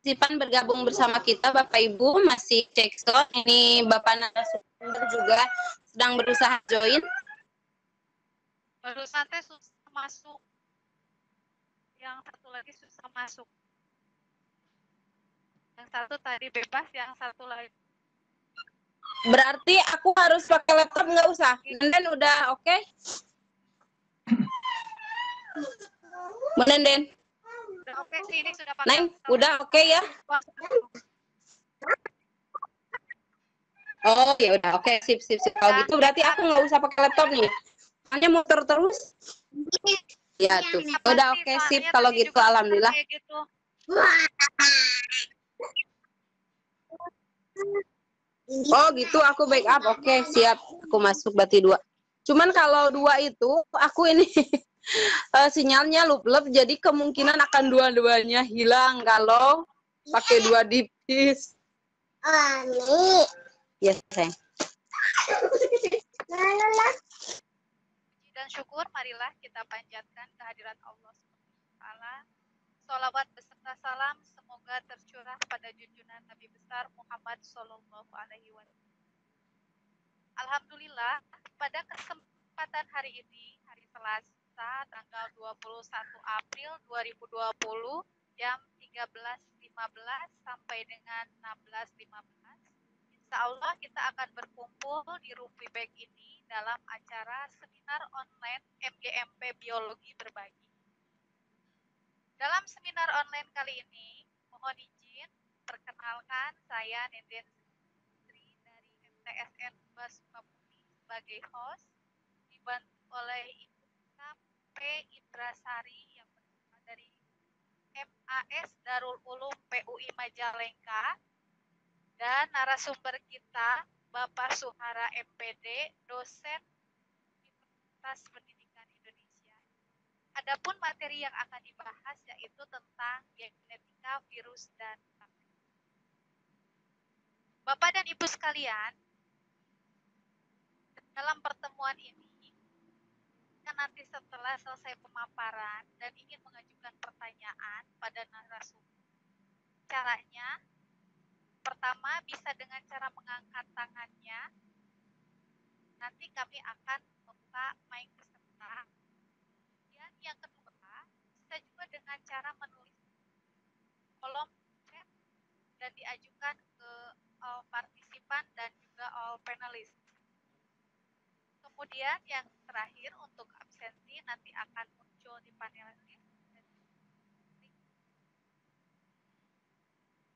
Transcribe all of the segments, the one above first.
Sipan bergabung bersama kita Bapak Ibu, masih cek slot. Ini Bapak narasumber juga sedang berusaha join. Barusan teh susah masuk. Yang satu lagi susah masuk. Yang satu tadi bebas, yang satu lagi. Berarti aku harus pakai laptop, nggak usah. Nenden udah oke? Okay? Nenden. Udah oke sih, ini sudah pakai. Neng, udah oke ya? Oh ya udah oke, sip. Kalau gitu berarti aku nggak usah pakai laptop nih. Hanya muter terus. Ya tuh. Udah oke, sip kalau gitu, alhamdulillah. Gitu. Oh gitu, aku backup. Oke, siap. Aku masuk berarti 2. Cuman kalau 2 itu aku ini sinyalnya lup-lup, jadi kemungkinan akan dua-duanya hilang kalau pakai 2 device. Ani. Yes, sayang. Puji dan syukur, marilah kita panjatkan kehadirat Allah SWT. Salawat beserta salam semoga tercurah pada junjungan Nabi besar Muhammad Sallallahu Alaihi Wasallam. Alhamdulillah, pada kesempatan hari ini, hari Selasa, tanggal 21 April 2020, jam 13.15 sampai dengan 16.15, insya Allah kita akan berkumpul di Rumpi Back ini dalam acara seminar online MGMP Biologi Berbagi. Dalam seminar online kali ini, mohon izin perkenalkan saya Nenden Sri dari MTSN Sukabumi sebagai host, dibantu oleh Ibu P. Indrasari yang berasal dari MAS Darul Ulum PUI Majalengka, dan narasumber kita Bapak Suhara MPD, dosen Universitas Pendidikan Indonesia. Adapun materi yang akan dibahas yaitu tentang genetika virus dan bakteri. Bapak dan Ibu sekalian, dalam pertemuan ini, kan nanti setelah selesai pemaparan dan ingin mengajukan pertanyaan pada narasumber, caranya pertama bisa dengan cara mengangkat tangannya. Nanti kami akan membuka mic peserta. Dan yang kedua, bisa juga dengan cara menulis kolom chat dan diajukan ke all partisipan dan juga all panelis. Kemudian yang terakhir untuk absensi nanti akan muncul di panel list.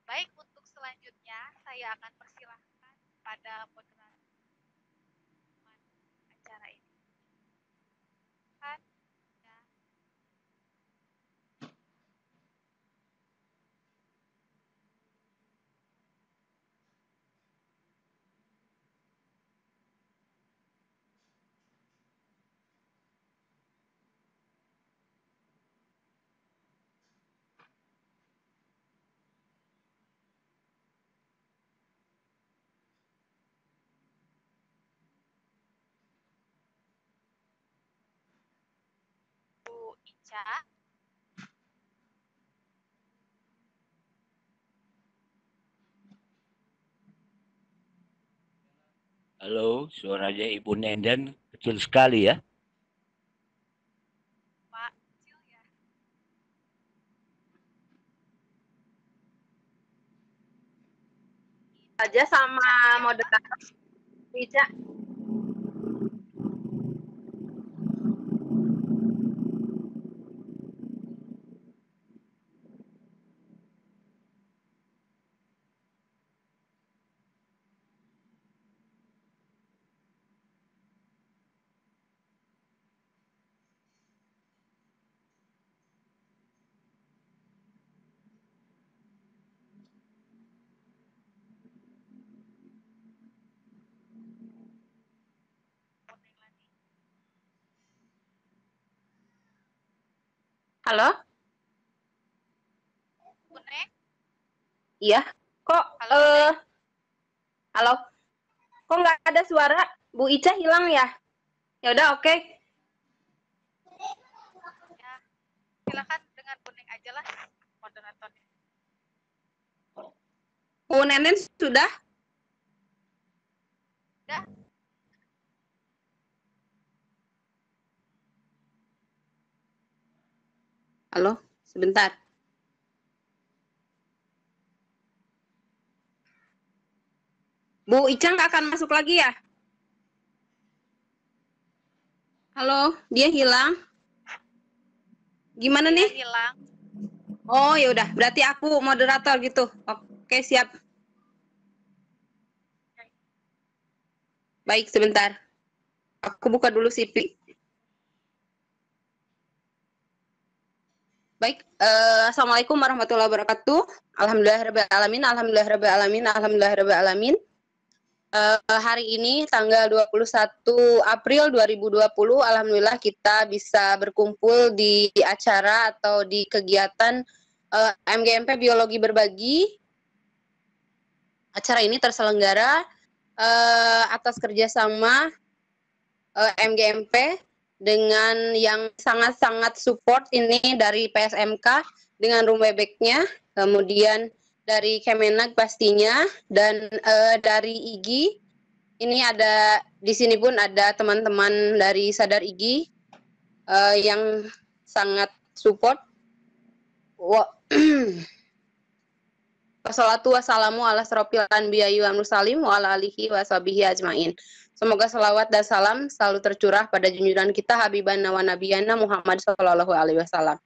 Baik, untuk selanjutnya saya akan persilahkan pada moderator acara ini. Bu Ica. Halo, suaranya Ibu Nenden kecil sekali ya. Pak, kecil ya. Aja sama moderator. Ica. Halo? Kunek? Iya. Kok halo? Kok nggak ada suara? Bu Ica hilang ya? Ya udah oke. Ya, silakan dengan kuning aja lah moderatornya. Bu Nenen sudah? Udah. Halo, sebentar. Bu Icang akan masuk lagi ya? Halo, dia hilang. Gimana nih? Hilang. Oh, ya udah. Berarti aku moderator gitu. Oke, siap. Baik, sebentar. Aku buka dulu CV. Baik, Assalamualaikum warahmatullahi wabarakatuh. Alhamdulillahirrahmanirrahim. Alhamdulillahirrahmanirrahim. Alhamdulillahirrahmanirrahim. Hari ini tanggal 21 April 2020, alhamdulillah kita bisa berkumpul di acara atau di kegiatan MGMP Biologi Berbagi. Acara ini terselenggara atas kerjasama MGMP dengan yang sangat-sangat support ini dari PSMK dengan room webex-nya, kemudian dari Kemenag pastinya, dan dari IGI. Ini ada di sini pun ada teman-teman dari Sadar IGI yang sangat support. Wassalatu wassalamu ala asrofil anbiya'i wal mursalin wa ala alihi wa sahbihi ajmain. Semoga salawat dan salam selalu tercurah pada junjungan kita Habibana wa Nabiyana Muhammad sallallahu alaihi wasallam.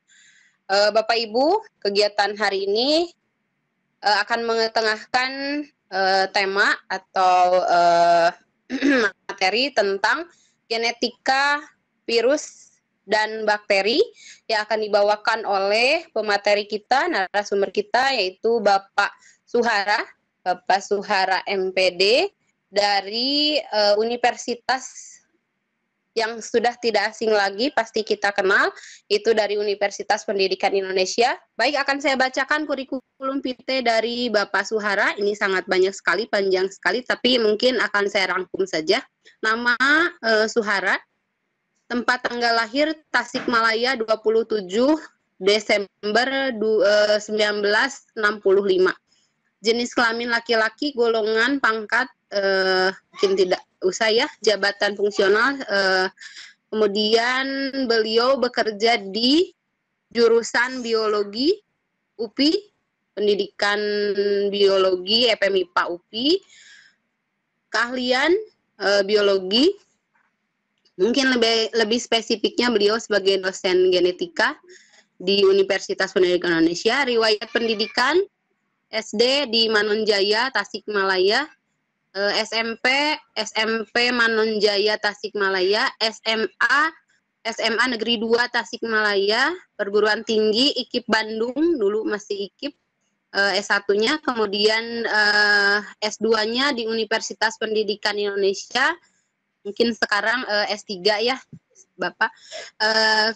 Bapak Ibu, kegiatan hari ini akan mengetengahkan tema atau materi tentang genetika virus dan bakteri yang akan dibawakan oleh pemateri kita, narasumber kita, yaitu Bapak Suhara MPD dari Universitas yang sudah tidak asing lagi, pasti kita kenal, itu dari Universitas Pendidikan Indonesia. Baik, akan saya bacakan kurikulum vitae dari Bapak Suhara. Ini sangat banyak sekali, panjang sekali, tapi mungkin akan saya rangkum saja. Nama Suhara, tempat tanggal lahir Tasikmalaya 27 Desember 1965. Jenis kelamin laki-laki, golongan pangkat mungkin tidak usah ya, jabatan fungsional. Kemudian beliau bekerja di jurusan biologi UPI, pendidikan biologi FMIPA UPI, keahlian biologi. Mungkin lebih spesifiknya beliau sebagai dosen genetika di Universitas Pendidikan Indonesia. Riwayat pendidikan SD di Manonjaya, Tasikmalaya, SMP Manonjaya, Tasikmalaya, SMA Negeri 2 Tasikmalaya, perguruan tinggi IKIP Bandung, dulu masih IKIP, S1-nya, kemudian S2-nya di Universitas Pendidikan Indonesia, mungkin sekarang S3 ya Bapak.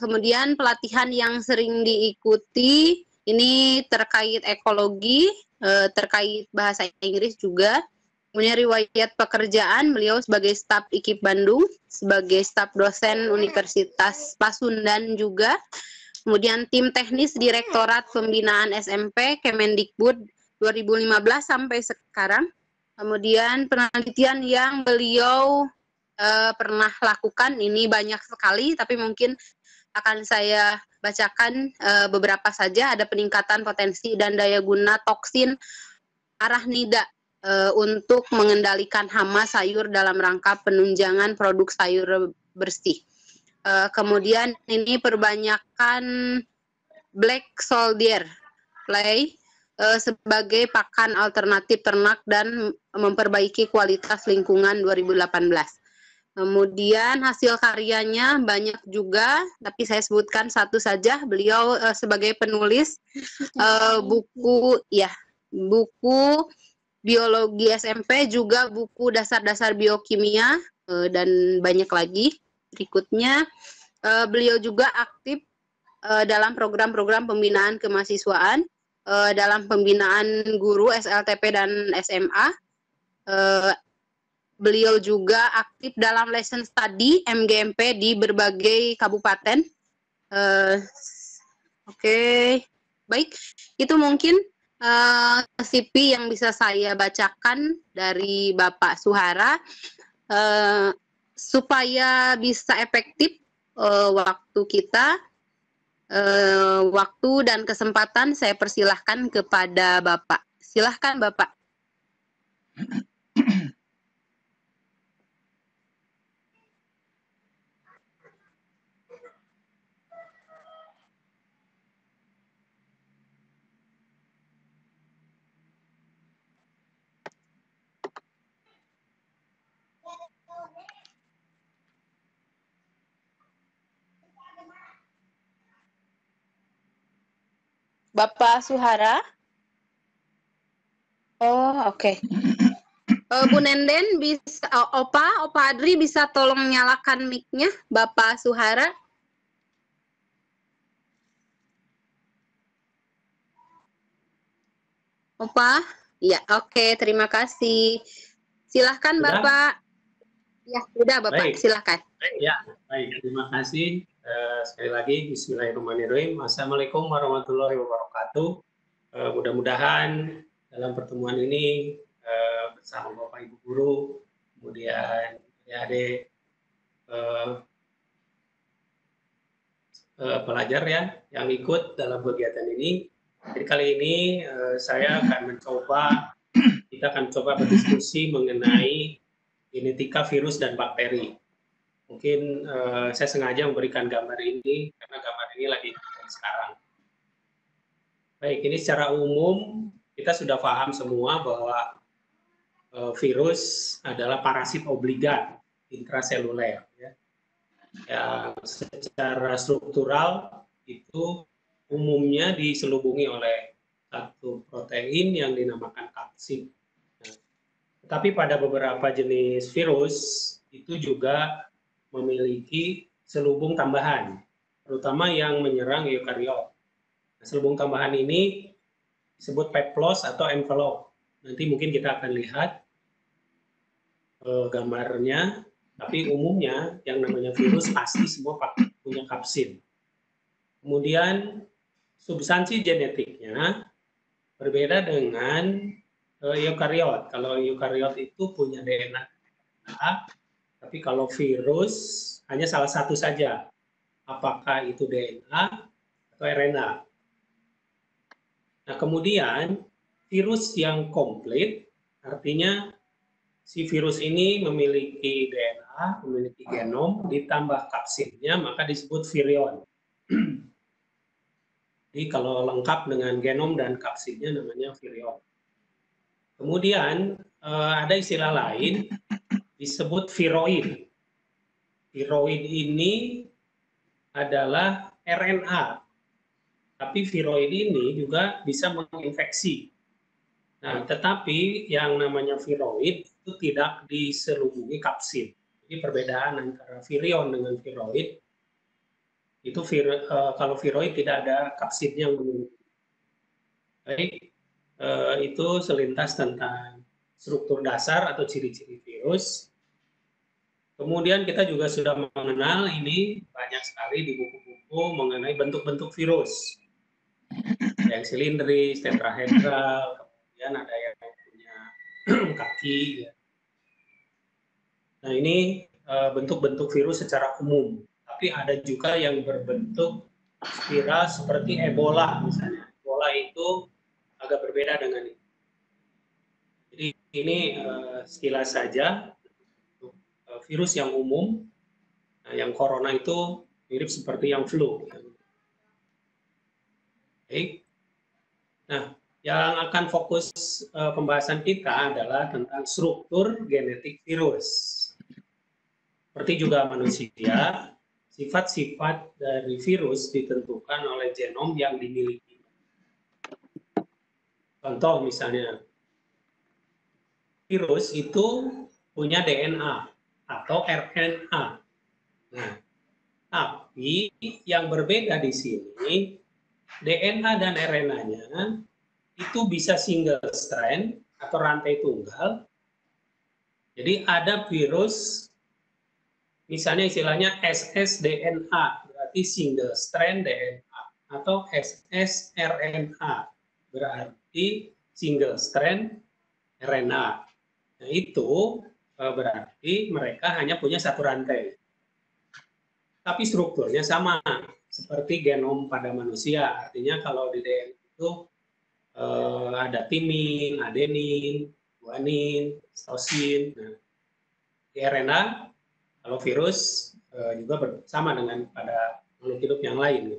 Kemudian pelatihan yang sering diikuti ini terkait ekologi, terkait bahasa Inggris juga. Kemudian riwayat pekerjaan, beliau sebagai staf IKIP Bandung, sebagai staf dosen Universitas Pasundan juga. Kemudian tim teknis Direktorat Pembinaan SMP Kemendikbud 2015 sampai sekarang. Kemudian penelitian yang beliau pernah lakukan ini banyak sekali, tapi mungkin akan saya bacakan beberapa saja. Ada peningkatan potensi dan daya guna toksin arachnida untuk mengendalikan hama sayur dalam rangka penunjangan produk sayur bersih. Kemudian ini perbanyakan black soldier fly sebagai pakan alternatif ternak dan memperbaiki kualitas lingkungan 2018. Kemudian hasil karyanya banyak juga, tapi saya sebutkan satu saja. Beliau sebagai penulis buku biologi SMP, juga buku dasar-dasar biokimia, dan banyak lagi. Berikutnya, beliau juga aktif dalam program-program pembinaan kemahasiswaan, dalam pembinaan guru SLTP dan SMA. Beliau juga aktif dalam lesson study MGMP di berbagai kabupaten. Oke. Baik, itu mungkin CV yang bisa saya bacakan dari Bapak Suhara supaya bisa efektif waktu kita, waktu dan kesempatan saya persilahkan kepada Bapak. Silahkan Bapak. Bapak Suhara? Oh, oke. Bu Nenden bisa, Opa Adri bisa tolong nyalakan mic-nya, Bapak Suhara? Opa? Ya, oke, terima kasih. Silahkan Sudah? Bapak. Ya, sudah Bapak, Baik. silahkan. Ya, baik. Terima kasih. Sekali lagi, Bismillahirrahmanirrahim. Assalamualaikum warahmatullahi wabarakatuh. Mudah-mudahan dalam pertemuan ini bersama Bapak Ibu Guru, kemudian adik-adik pelajar ya yang ikut dalam kegiatan ini. Jadi kali ini saya akan kita akan coba berdiskusi mengenai genetika virus dan bakteri. Mungkin saya sengaja memberikan gambar ini karena gambar ini lagi sekarang. Baik, ini secara umum kita sudah paham semua bahwa virus adalah parasit obligat intraseluler. Yang secara struktural itu umumnya diselubungi oleh satu protein yang dinamakan kapsid. Tetapi pada beberapa jenis virus itu juga memiliki selubung tambahan, terutama yang menyerang eukariot. Nah, selubung tambahan ini disebut peplos atau envelope. Nanti mungkin kita akan lihat gambarnya, tapi umumnya yang namanya virus pasti semua punya kapsid. Kemudian substansi genetiknya berbeda dengan eukariot. Kalau eukariot itu punya DNA, tapi kalau virus hanya salah satu saja, apakah itu DNA atau RNA. Nah, kemudian virus yang komplit artinya si virus ini memiliki DNA, memiliki genom, ditambah kapsidnya, maka disebut virion. Jadi kalau lengkap dengan genom dan kapsidnya namanya virion. Kemudian ada istilah lain disebut viroid. Viroid ini adalah RNA, tapi viroid ini juga bisa menginfeksi. Nah, tetapi yang namanya viroid itu tidak diselubungi kapsid. Jadi perbedaan antara virion dengan viroid itu kalau viroid tidak ada kapsidnya yang memiliki. Baik, itu selintas tentang struktur dasar atau ciri-ciri virus. Kemudian kita juga sudah mengenal ini banyak sekali di buku-buku mengenai bentuk-bentuk virus. Ada yang silindris, tetrahedral, kemudian ada yang punya kaki. Nah, ini bentuk-bentuk virus secara umum. Tapi ada juga yang berbentuk spiral seperti Ebola misalnya. Ebola itu agak berbeda dengan ini. Jadi ini sekilas saja virus yang umum. Nah, yang corona itu mirip seperti yang flu. Baik. Nah, yang akan fokus pembahasan kita adalah tentang struktur genetik virus. Seperti juga manusia, sifat-sifat dari virus ditentukan oleh genom yang dimiliki. Contoh misalnya, virus itu punya DNA atau RNA. Nah, tapi yang berbeda di sini, DNA dan RNA-nya itu bisa single strand atau rantai tunggal. Jadi ada virus, misalnya istilahnya ssDNA, berarti single strand DNA, atau ssRNA, berarti berarti single strand RNA. Nah, itu berarti mereka hanya punya satu rantai. Tapi strukturnya sama seperti genom pada manusia. Artinya kalau di DNA itu ada timin, adenin, guanin, sitosin. Nah, di RNA kalau virus juga sama dengan pada makhluk hidup yang lain.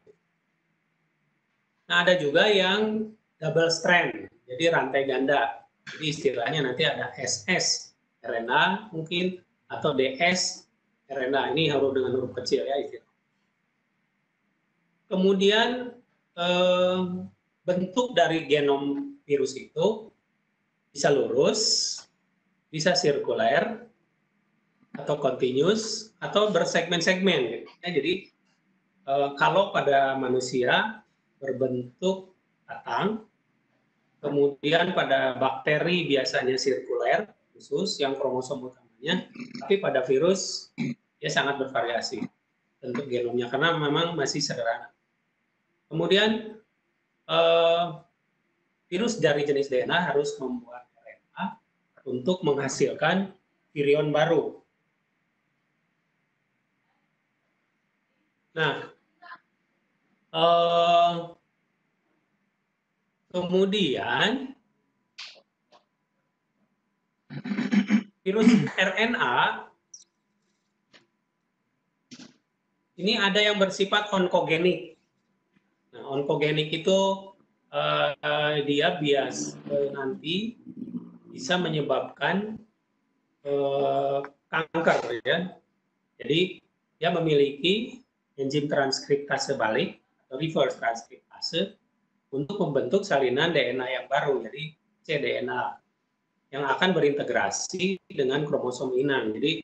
Nah, ada juga yang double strand, jadi rantai ganda. Jadi istilahnya nanti ada SS RNA mungkin atau DS RNA. Ini huruf dengan huruf kecil ya istilah. Kemudian bentuk dari genom virus itu bisa lurus, bisa sirkuler, atau continuous, atau bersegmen-segmen. Ya, jadi kalau pada manusia berbentuk batang, kemudian pada bakteri biasanya sirkuler, khusus yang kromosom utamanya, tapi pada virus dia sangat bervariasi bentuk genomnya karena memang masih sederhana. Kemudian virus dari jenis DNA harus membuat RNA untuk menghasilkan virion baru. Nah, kemudian virus RNA ini ada yang bersifat onkogenik. Nah, onkogenik itu dia nanti bisa menyebabkan kanker, ya. Jadi dia memiliki enzim transkriptase balik atau reverse transkriptase untuk membentuk salinan DNA yang baru, jadi cDNA yang akan berintegrasi dengan kromosom inang. Jadi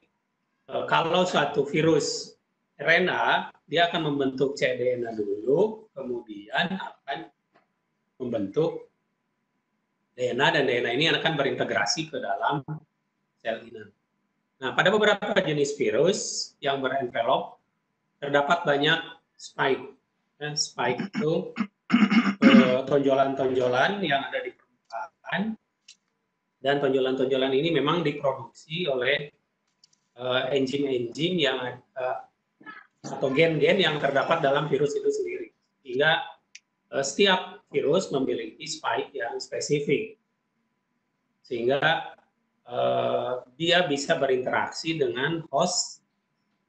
kalau suatu virus RNA dia akan membentuk cDNA dulu, kemudian akan membentuk DNA dan DNA ini akan berintegrasi ke dalam sel inang. Nah, pada beberapa jenis virus yang berenvelop terdapat banyak spike. Spike itu tonjolan-tonjolan yang ada di permukaan, dan tonjolan-tonjolan ini memang diproduksi oleh enzim-enzim yang atau gen-gen yang terdapat dalam virus itu sendiri. Sehingga setiap virus memiliki spike yang spesifik, sehingga dia bisa berinteraksi dengan host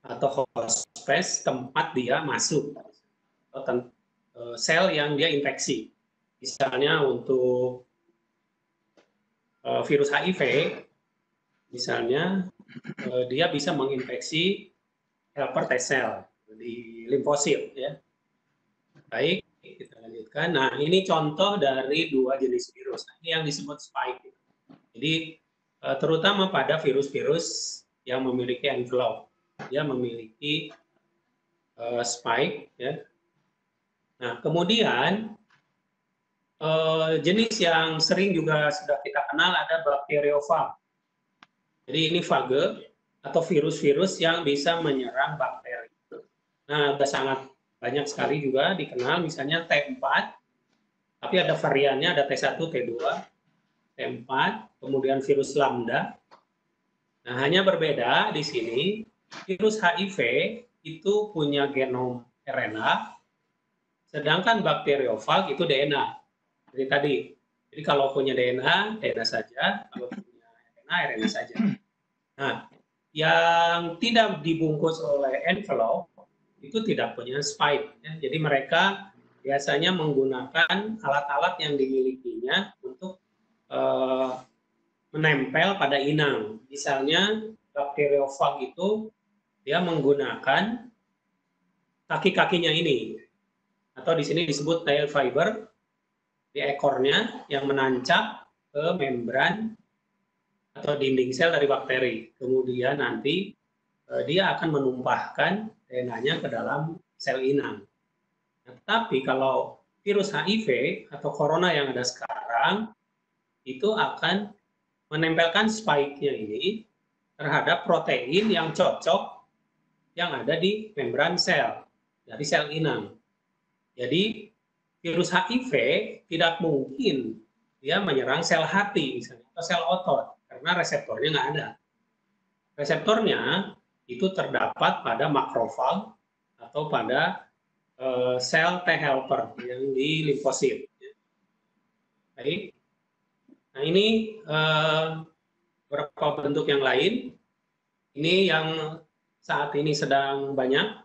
atau host space tempat dia masuk, atau sel yang dia infeksi. Misalnya untuk virus HIV, misalnya dia bisa menginfeksi helper T cell di limfosit, ya. Baik, kita lanjutkan. Nah, ini contoh dari dua jenis virus. Nah, ini yang disebut spike. Jadi terutama pada virus-virus yang memiliki envelope, dia memiliki spike, ya. Nah, kemudian jenis yang sering juga sudah kita kenal ada bakteriofag. Jadi ini fage atau virus-virus yang bisa menyerang bakteri. Nah, sudah sangat banyak sekali juga dikenal, misalnya T4, tapi ada variannya, ada T1, T2, T4, kemudian virus lambda. Nah, hanya berbeda di sini, virus HIV itu punya genom RNA, sedangkan bakteriofag itu DNA. Jadi tadi, jadi kalau punya DNA, DNA saja, kalau punya RNA, RNA saja. Nah, yang tidak dibungkus oleh envelope itu tidak punya spike. Ya. Jadi mereka biasanya menggunakan alat-alat yang dimilikinya untuk menempel pada inang. Misalnya bakteriofag itu dia menggunakan kaki-kakinya ini, atau di sini disebut tail fiber di ekornya yang menancap ke membran atau dinding sel dari bakteri. Kemudian nanti dia akan menumpahkan DNA-nya ke dalam sel inang. Nah, tetapi kalau virus HIV atau corona yang ada sekarang itu akan menempelkan spike-nya ini terhadap protein yang cocok yang ada di membran sel dari sel inang. Jadi virus HIV tidak mungkin dia menyerang sel hati misalnya atau sel otot karena reseptornya nggak ada. Reseptornya itu terdapat pada makrofag atau pada sel T helper yang di limfosit. Baik. Nah ini beberapa bentuk yang lain. Ini yang saat ini sedang banyak,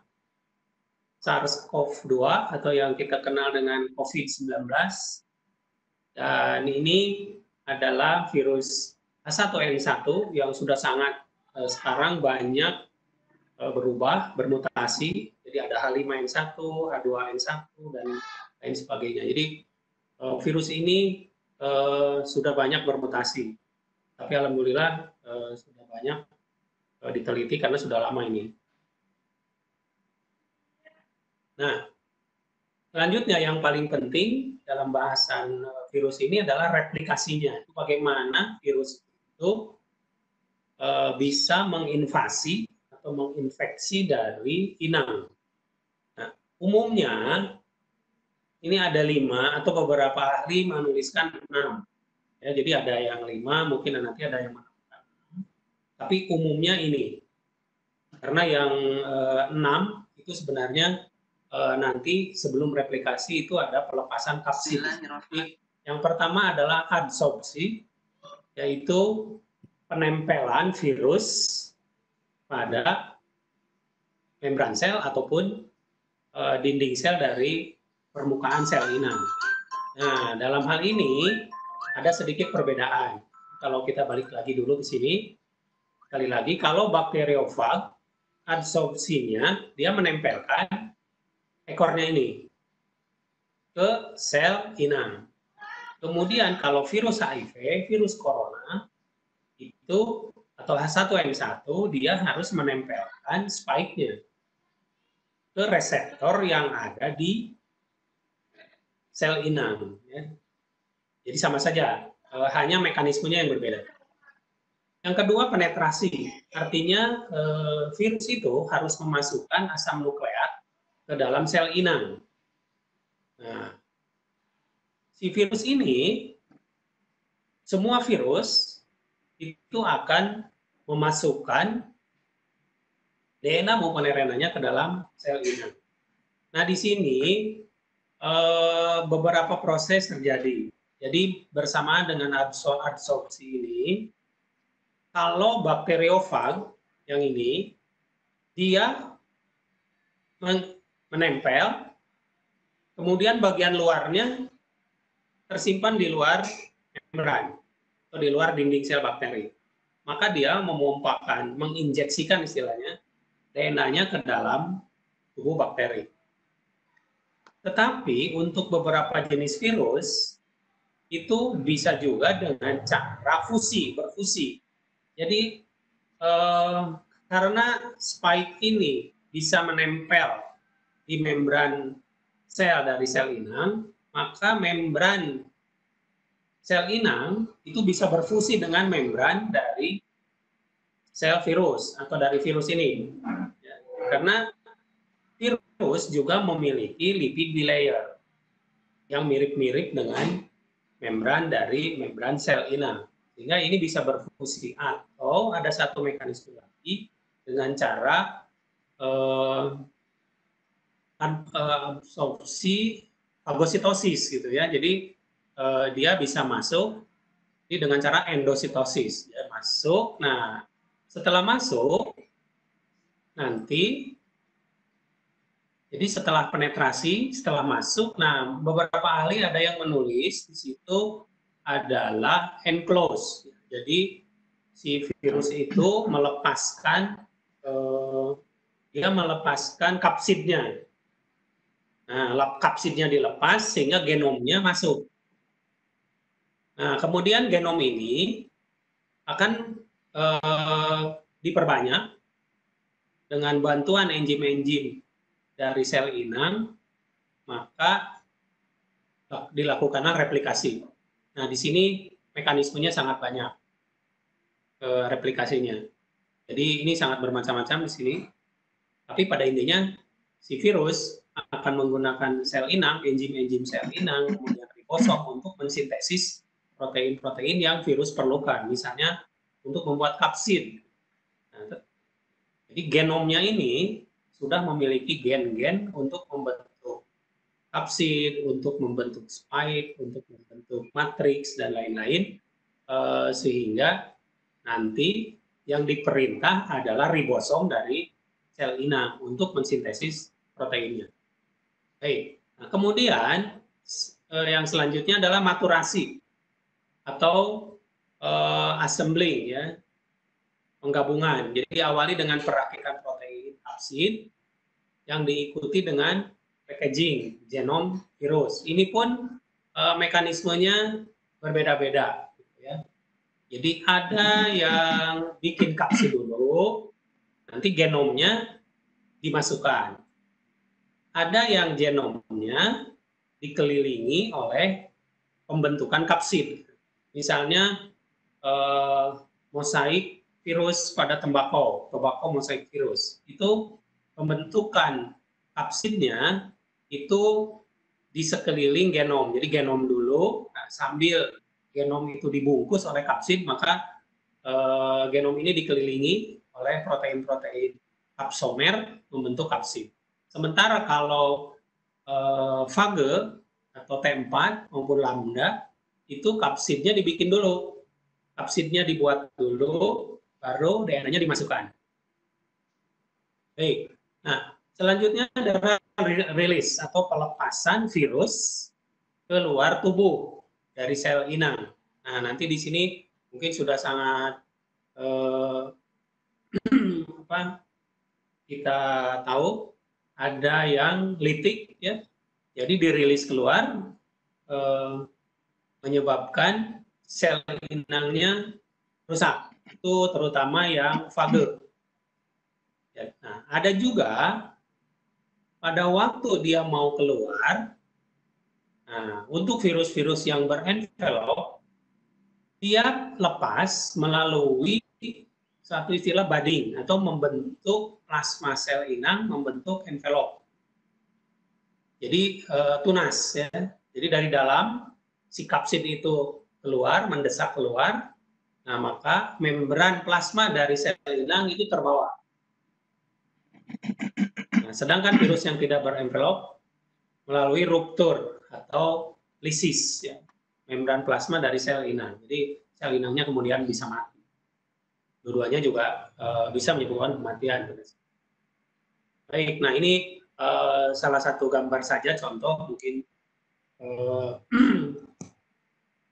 SARS-CoV-2 atau yang kita kenal dengan COVID-19. Dan ini adalah virus H1N1 yang sudah sangat sekarang banyak berubah, bermutasi. Jadi ada H5N1, H2N1, dan lain sebagainya. Jadi virus ini sudah banyak bermutasi. Tapi alhamdulillah sudah banyak diteliti karena sudah lama ini. Nah, selanjutnya yang paling penting dalam bahasan virus ini adalah replikasinya. Bagaimana virus itu bisa menginvasi atau menginfeksi dari inang. Nah, umumnya ini ada 5 atau beberapa ahli menuliskan 6. Ya, jadi ada yang 5, mungkin nanti ada yang 6. Tapi umumnya ini, karena yang 6 itu sebenarnya nanti sebelum replikasi itu ada pelepasan kapsid. Yang pertama adalah adsorpsi, yaitu penempelan virus pada membran sel ataupun dinding sel dari permukaan sel inang. Nah, dalam hal ini ada sedikit perbedaan. Kalau kita balik lagi dulu ke sini, sekali lagi, kalau bakteriofag, adsorpsinya dia menempelkan ekornya ini ke sel inang. Kemudian kalau virus HIV, virus corona, itu atau H1N1, dia harus menempelkan spike-nya ke reseptor yang ada di sel inang. Ya. Jadi sama saja, hanya mekanismenya yang berbeda. Yang kedua, penetrasi. Artinya virus itu harus memasukkan asam nukleat ke dalam sel inang. Nah, si virus ini, semua virus itu akan memasukkan DNA maupun RNA-nya ke dalam sel inang. Nah, di sini beberapa proses terjadi. Jadi bersamaan dengan adsorpsi ini, kalau bakteriofag yang ini, dia menempel, kemudian bagian luarnya tersimpan di luar membran atau di luar dinding sel bakteri. Maka dia memompakan, menginjeksikan istilahnya DNA-nya ke dalam tubuh bakteri. Tetapi untuk beberapa jenis virus itu bisa juga dengan cara fusi, berfusi. Jadi karena spike ini bisa menempel di membran sel dari sel inang, maka membran sel inang itu bisa berfusi dengan membran dari sel virus atau dari virus ini. Ya, karena virus juga memiliki lipid bilayer yang mirip-mirip dengan membran dari membran sel inang. Sehingga ini bisa berfusi, atau ada satu mekanisme lagi dengan cara absorpsi fagositosis gitu ya. Jadi dia bisa masuk dengan cara endositosis, ya, masuk. Nah, setelah masuk nanti, jadi setelah penetrasi, setelah masuk, nah beberapa ahli ada yang menulis di situ adalah enclose. Jadi si virus itu melepaskan dia melepaskan kapsidnya. Nah, kapsidnya dilepas sehingga genomnya masuk. Nah, kemudian genom ini akan diperbanyak dengan bantuan enzim-enzim dari sel inang, maka dilakukanlah replikasi. Nah, di sini mekanismenya sangat banyak replikasinya. Jadi ini sangat bermacam-macam di sini. Tapi pada intinya si virus akan menggunakan sel inang, enzim-enzim sel inang, kemudian ribosom untuk mensintesis protein-protein yang virus perlukan, misalnya untuk membuat kapsid. Nah, jadi genomnya ini sudah memiliki gen-gen untuk membentuk kapsid, untuk membentuk spike, untuk membentuk matriks, dan lain-lain, sehingga nanti yang diperintah adalah ribosom dari sel inang untuk mensintesis proteinnya. Baik. Nah, kemudian yang selanjutnya adalah maturasi atau assembling, ya, penggabungan. Jadi diawali dengan perakitan protein kapsid yang diikuti dengan packaging genom virus. Ini pun mekanismenya berbeda-beda, ya. Jadi ada yang bikin kapsid dulu, nanti genomnya dimasukkan. Ada yang genomnya dikelilingi oleh pembentukan kapsid. Misalnya mosaik virus pada tembakau mosaik virus. Itu pembentukan kapsidnya itu di sekeliling genom. Jadi genom dulu, nah, sambil genom itu dibungkus oleh kapsid, maka genom ini dikelilingi oleh protein-protein kapsomer membentuk kapsid. Sementara kalau fage atau T4 maupun lambda itu kapsidnya dibikin dulu, kapsidnya dibuat dulu, baru DNA-nya dimasukkan. Baik. Nah, selanjutnya adalah rilis atau pelepasan virus ke luar tubuh dari sel inang. Nah, nanti di sini mungkin sudah sangat kita tahu ada yang litik, ya, jadi dirilis keluar, menyebabkan sel inangnya rusak. Itu terutama yang fage. Ya, nah, ada juga pada waktu dia mau keluar, nah, untuk virus-virus yang berenvelop, dia lepas melalui satu istilah budding atau membentuk plasma sel inang, membentuk envelop. Jadi tunas, ya. Jadi dari dalam si kapsid itu keluar, mendesak keluar, nah maka membran plasma dari sel inang itu terbawa. Nah, sedangkan virus yang tidak berenvelop melalui ruptur atau lisis, ya, membran plasma dari sel inang. Jadi sel inangnya kemudian bisa mati. Dua-duanya juga bisa menyebabkan kematian. Baik, nah ini salah satu gambar saja, contoh mungkin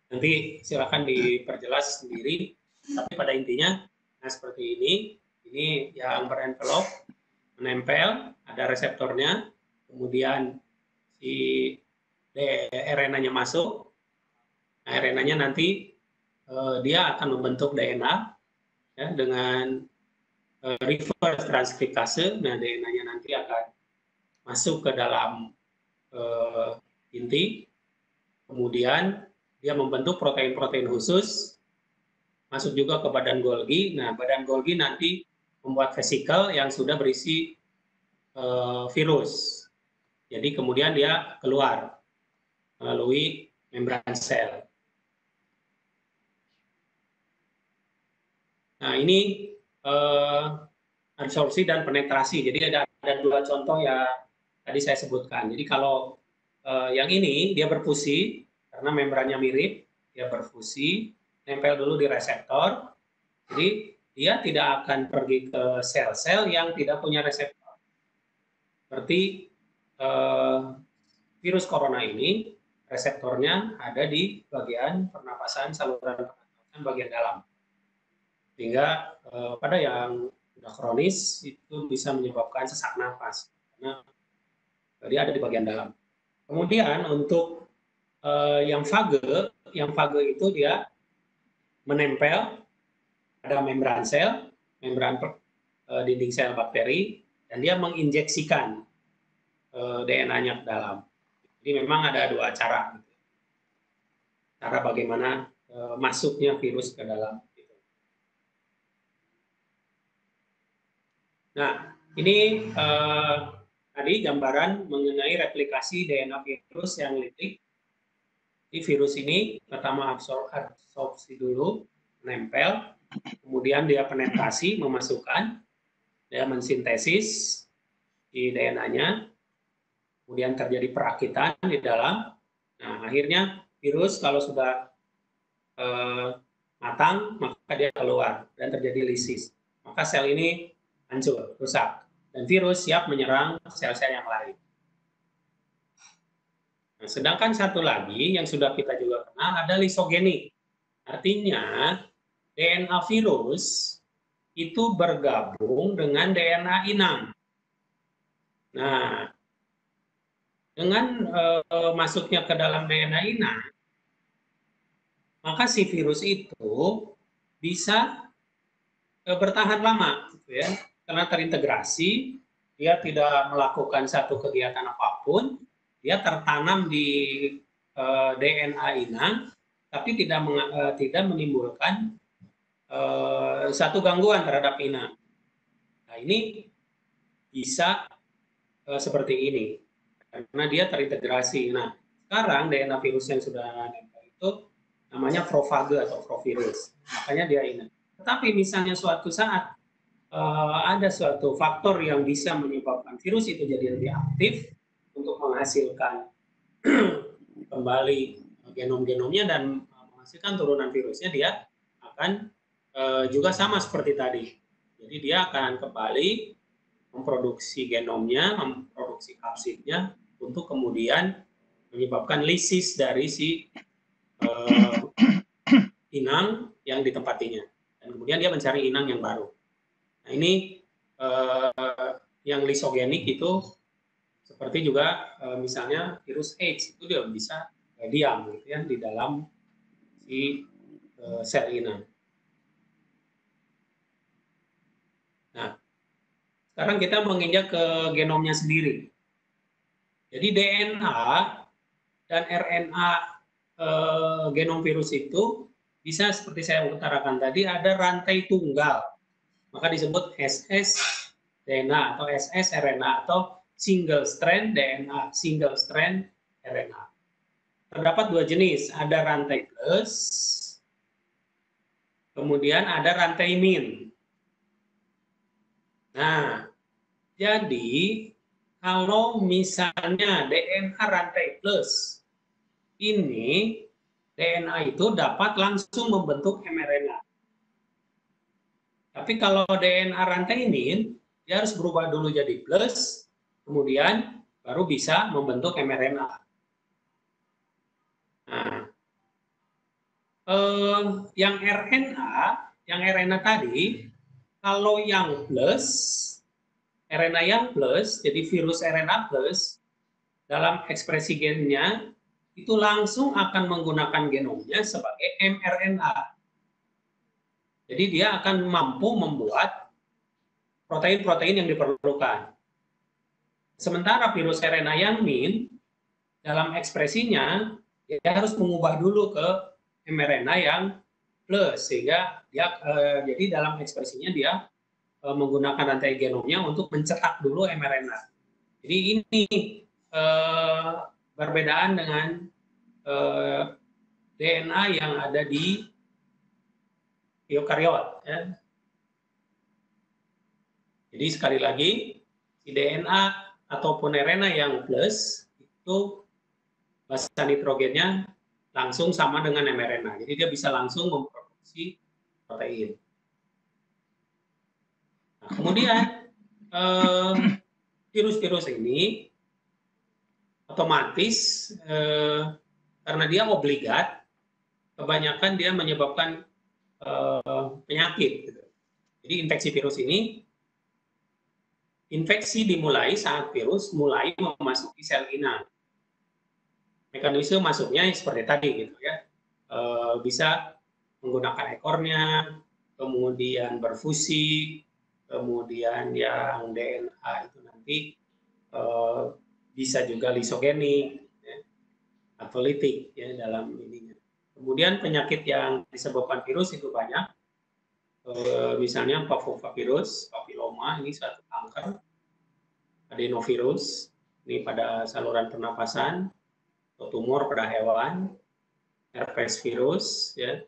nanti silakan diperjelas sendiri. Tapi pada intinya, nah seperti ini yang berenvelop, menempel, ada reseptornya, kemudian si RNA-nya masuk, nah, RNA-nya nanti dia akan membentuk DNA, ya, dengan reverse transkriptase. Nah, DNA-nya nanti akan masuk ke dalam inti, kemudian dia membentuk protein-protein khusus, masuk juga ke badan Golgi. Nah, badan Golgi nanti membuat vesikel yang sudah berisi virus. Jadi kemudian dia keluar melalui membran sel. Nah, ini absorpsi dan penetrasi. Jadi ada dua contoh yang tadi saya sebutkan. Jadi kalau yang ini dia berfusi karena membrannya mirip, dia berfusi, nempel dulu di reseptor. Jadi dia tidak akan pergi ke sel-sel yang tidak punya reseptor. Seperti virus corona ini, reseptornya ada di bagian pernapasan, saluran pernapasan bagian dalam. Sehingga pada yang sudah kronis itu bisa menyebabkan sesak napas karena dia ada di bagian dalam. Kemudian untuk yang fage itu dia menempel pada membran sel, membran dinding sel bakteri, dan dia menginjeksikan DNA-nya ke dalam. Jadi memang ada dua cara, cara bagaimana masuknya virus ke dalam. Nah, ini tadi gambaran mengenai replikasi DNA virus yang litik. Jadi virus ini pertama absorpsi dulu, menempel, kemudian dia penetrasi, memasukkan, dia mensintesis di DNA-nya, kemudian terjadi perakitan di dalam. Nah, akhirnya virus kalau sudah matang, maka dia keluar dan terjadi lisis. Maka sel ini hancur, rusak, dan virus siap menyerang sel-sel yang lain. Nah, sedangkan satu lagi yang sudah kita juga kenal ada lisogenik. Artinya DNA virus itu bergabung dengan DNA inang. Nah, dengan masuknya ke dalam DNA inang, maka si virus itu bisa bertahan lama, gitu ya, karena terintegrasi, dia tidak melakukan satu kegiatan apapun, dia tertanam di DNA inang, tapi tidak menimbulkan satu gangguan terhadap inang. Nah, ini bisa seperti ini, karena dia terintegrasi. Nah, sekarang DNA virus yang sudah nempel itu namanya profage atau provirus, makanya dia ini. Tetapi misalnya suatu saat ada suatu faktor yang bisa menyebabkan virus itu jadi lebih aktif untuk menghasilkan kembali genom-genomnya dan menghasilkan turunan virusnya, dia akan juga sama seperti tadi. Jadi dia akan kembali memproduksi genomnya, memproduksi kapsidnya untuk kemudian menyebabkan lisis dari si inang yang ditempatinya. Dan kemudian dia mencari inang yang baru. Nah, ini yang lisogenik itu seperti juga misalnya virus AIDS itu dia bisa diam gitu ya di dalam si sel inang. Nah, sekarang kita menginjak ke genomnya sendiri. Jadi DNA dan RNA genom virus itu bisa seperti saya utarakan tadi ada rantai tunggal. Maka disebut SS DNA atau SS RNA atau single strand DNA, single strand RNA. Terdapat dua jenis, ada rantai plus, kemudian ada rantai min. Nah, jadi kalau misalnya DNA rantai plus, ini DNA itu dapat langsung membentuk mRNA. Tapi kalau DNA rantai min, dia harus berubah dulu jadi plus, kemudian baru bisa membentuk mRNA. Nah, yang RNA tadi, kalau yang plus, RNA yang plus, jadi virus RNA plus, dalam ekspresi gennya, itu langsung akan menggunakan genomnya sebagai mRNA. Jadi dia akan mampu membuat protein-protein yang diperlukan. Sementara virus RNA yang min, dalam ekspresinya, dia harus mengubah dulu ke mRNA yang plus, sehingga dia, jadi dalam ekspresinya dia menggunakan rantai genomnya untuk mencetak dulu mRNA. Jadi ini perbedaan dengan DNA yang ada di eukariot. Ya. Jadi sekali lagi, si DNA ataupun RNA yang plus itu basa nitrogennya langsung sama dengan mRNA. Jadi dia bisa langsung memproduksi protein. Nah, kemudian virus-virus ini otomatis karena dia obligat, kebanyakan dia menyebabkan penyakit. Gitu. Jadi infeksi virus ini, infeksi dimulai saat virus mulai memasuki sel inang. Mekanisme masuknya seperti tadi, gitu ya, bisa menggunakan ekornya, kemudian berfusi, kemudian yang DNA itu nanti bisa juga lisogenik, ya, atau litik ya dalam ininya. Kemudian penyakit yang disebabkan virus itu banyak, misalnya parvovirus, papiloma, ini suatu kanker, adenovirus, ini pada saluran pernapasan, atau tumor pada hewan, herpes virus, ya,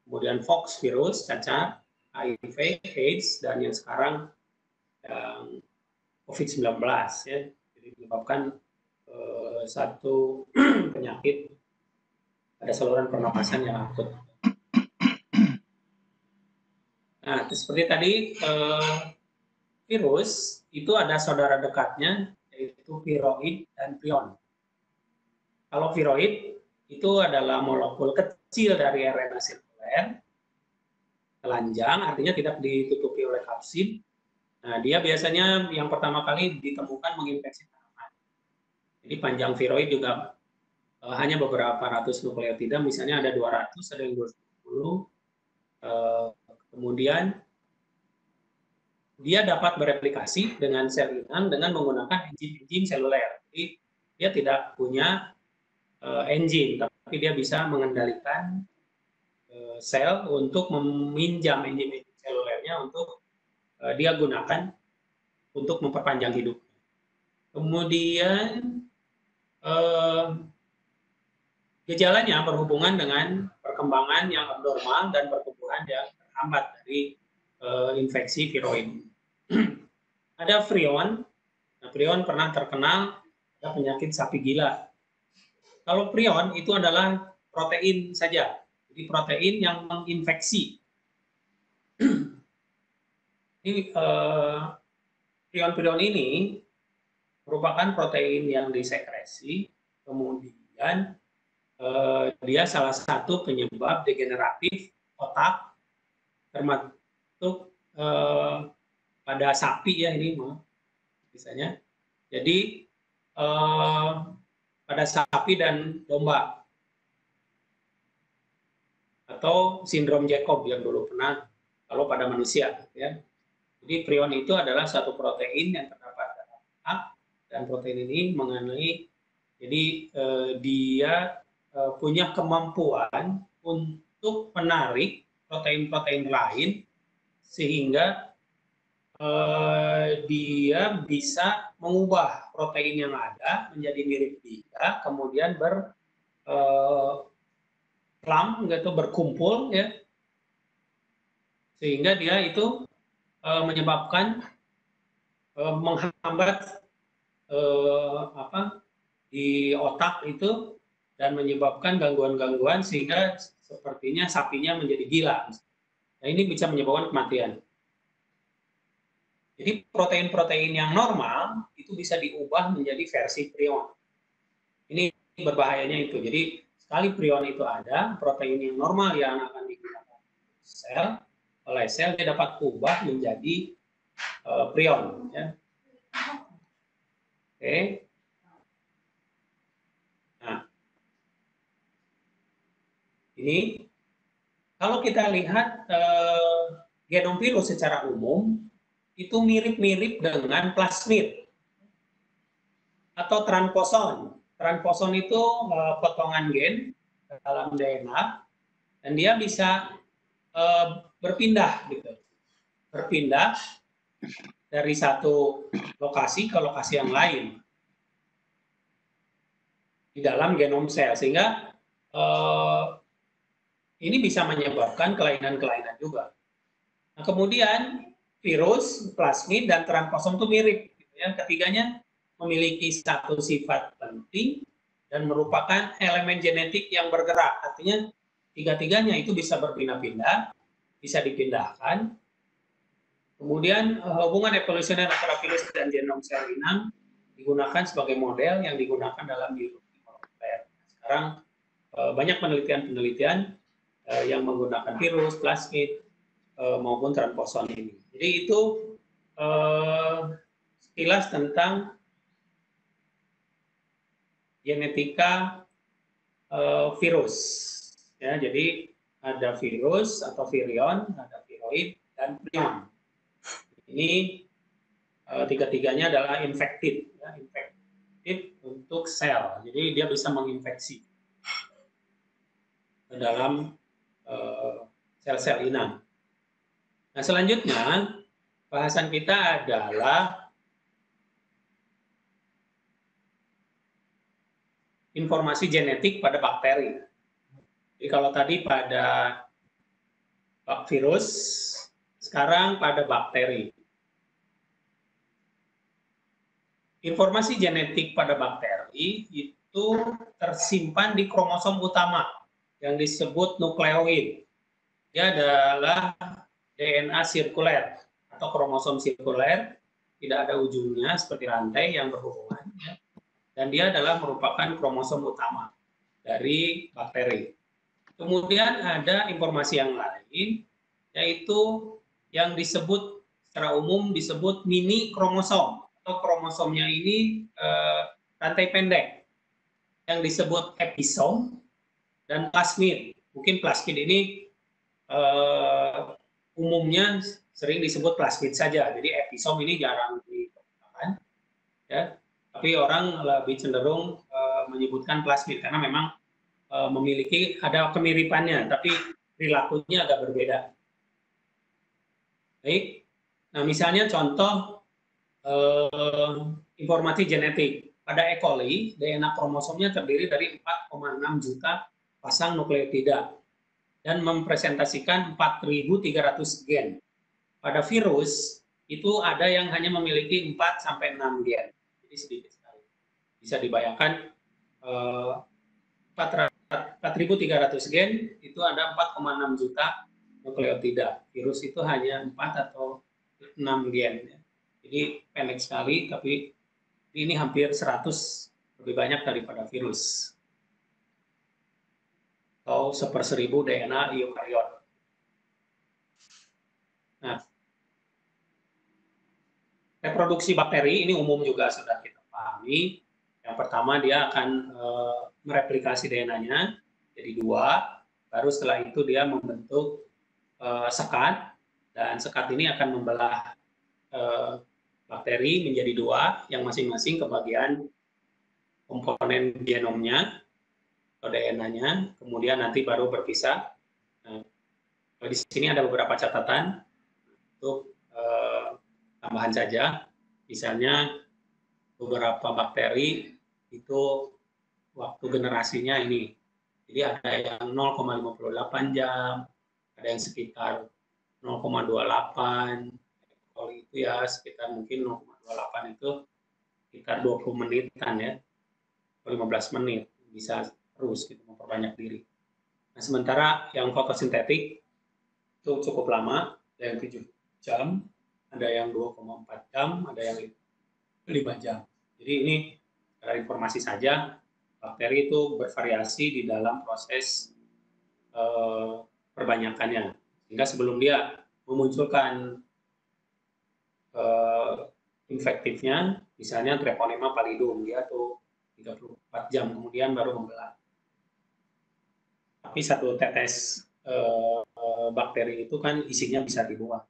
kemudian Fox virus, cacar, HIV, AIDS, dan yang sekarang yang COVID-19, ya, jadi menyebabkan satu penyakit pada saluran pernapasan yang akut. Nah, seperti tadi virus itu ada saudara dekatnya, yaitu viroid dan prion. Kalau viroid itu adalah molekul kecil dari RNA sirkuler, telanjang, artinya tidak ditutupi oleh kapsid. Nah, dia biasanya yang pertama kali ditemukan menginfeksi tanaman. Jadi panjang viroid juga hanya beberapa ratus nukleotida, misalnya ada 200, ada yang 220. Kemudian dia dapat bereplikasi dengan sel inang dengan menggunakan enzim seluler. Jadi dia tidak punya enzim, tapi dia bisa mengendalikan sel untuk meminjam enzim selulernya untuk dia gunakan untuk memperpanjang hidup. Kemudian gejalanya berhubungan dengan perkembangan yang abnormal dan pertumbuhan yang terhambat dari infeksi viroid. Ada prion. Nah, prion pernah terkenal ada penyakit sapi gila. Kalau prion itu adalah protein saja, jadi protein yang menginfeksi. Ini prion-prion ini merupakan protein yang disekresi, kemudian dia salah satu penyebab degeneratif otak, termasuk pada sapi, ya, ini misalnya. Jadi pada sapi dan domba, atau sindrom Jacob yang dulu pernah kalau pada manusia, ya. Jadi prion itu adalah satu protein yang terdapat dalam otak, dan protein ini mengenai, jadi dia punya kemampuan untuk menarik protein-protein lain sehingga dia bisa mengubah protein yang ada menjadi mirip dia, kemudian berkumpul, ya, sehingga dia itu menyebabkan menghambat di otak itu dan menyebabkan gangguan-gangguan sehingga sepertinya sapinya menjadi gila. Nah, ini bisa menyebabkan kematian. Jadi protein-protein yang normal itu bisa diubah menjadi versi prion. Ini berbahayanya itu. Jadi sekali prion itu ada, protein yang normal yang akan digunakan oleh sel dia dapat ubah menjadi prion. Ya. Oke. Nah, ini kalau kita lihat genom virus secara umum itu mirip-mirip dengan plasmid atau transposon. Transposon itu potongan gen dalam DNA dan dia bisa berpindah, gitu. Berpindah dari satu lokasi ke lokasi yang lain di dalam genom sel, sehingga ini bisa menyebabkan kelainan-kelainan juga. Nah, kemudian virus, plasmid, dan transposon itu mirip. Gitu, ketiganya memiliki satu sifat penting dan merupakan elemen genetik yang bergerak. Artinya tiga-tiganya itu bisa berpindah-pindah, bisa dipindahkan. Kemudian hubungan evolusioner antara virus dan genom sel inang digunakan sebagai model yang digunakan dalam biologi molekuler. Sekarang banyak penelitian-penelitian yang menggunakan virus, plasmid, maupun transposon ini. Jadi itu sekilas tentang genetika virus. Ya, jadi ada virus atau virion, ada viroid, dan prion. Ini tiga-tiganya adalah infektif, ya, infektif untuk sel. Jadi dia bisa menginfeksi ke dalam sel-sel inang. Nah, selanjutnya bahasan kita adalah informasi genetik pada bakteri. Jadi kalau tadi pada virus, sekarang pada bakteri. Informasi genetik pada bakteri itu tersimpan di kromosom utama yang disebut nukleoid. Dia adalah DNA sirkuler atau kromosom sirkuler, tidak ada ujungnya seperti rantai yang berhubungan. Dan dia adalah merupakan kromosom utama dari bakteri. Kemudian ada informasi yang lain, yaitu yang disebut secara umum disebut mini kromosom, atau kromosomnya ini rantai pendek, yang disebut episom dan plasmid. Mungkin plasmid ini umumnya sering disebut plasmid saja, jadi episom ini jarang ditemukan, ya. Tapi orang lebih cenderung menyebutkan plasmid karena memang memiliki ada kemiripannya, tapi perilakunya agak berbeda. Baik, nah misalnya contoh informasi genetik. Pada E. coli, DNA kromosomnya terdiri dari 4,6 juta pasang nukleotida dan mempresentasikan 4.300 gen. Pada virus, itu ada yang hanya memiliki 4-6 gen. Jadi sedikit sekali. Bisa dibayangkan 4.300 gen, itu ada 4,6 juta nukleotida. Virus itu hanya 4 atau 6 gen. Jadi pendek sekali, tapi ini hampir 100 lebih banyak daripada virus. Atau 1/1000 DNA eukariot. Nah, reproduksi bakteri ini umum juga sudah kita pahami. Yang pertama dia akan mereplikasi DNA-nya jadi 2, baru setelah itu dia membentuk sekat, dan sekat ini akan membelah bakteri menjadi 2 yang masing-masing kebagian komponen genomnya atau DNA-nya, kemudian nanti baru berpisah. Nah, di sini ada beberapa catatan untuk tambahan saja, misalnya beberapa bakteri itu waktu generasinya ini, jadi ada yang 0,58 jam, ada yang sekitar 0,28. Kalau itu ya sekitar mungkin 0,28 itu sekitar 20 menitan ya, 15 menit bisa terus gitu memperbanyak diri. Nah, sementara yang fotosintetik itu cukup lama, ada yang 7 jam, ada yang 2,4 jam, ada yang 5 jam. Jadi ini informasi saja, bakteri itu bervariasi di dalam proses perbanyakannya, sehingga sebelum dia memunculkan infektifnya, misalnya Treponema pallidum, dia tuh 34 jam kemudian baru membelah. Tapi satu tetes bakteri itu kan isinya bisa ribuan.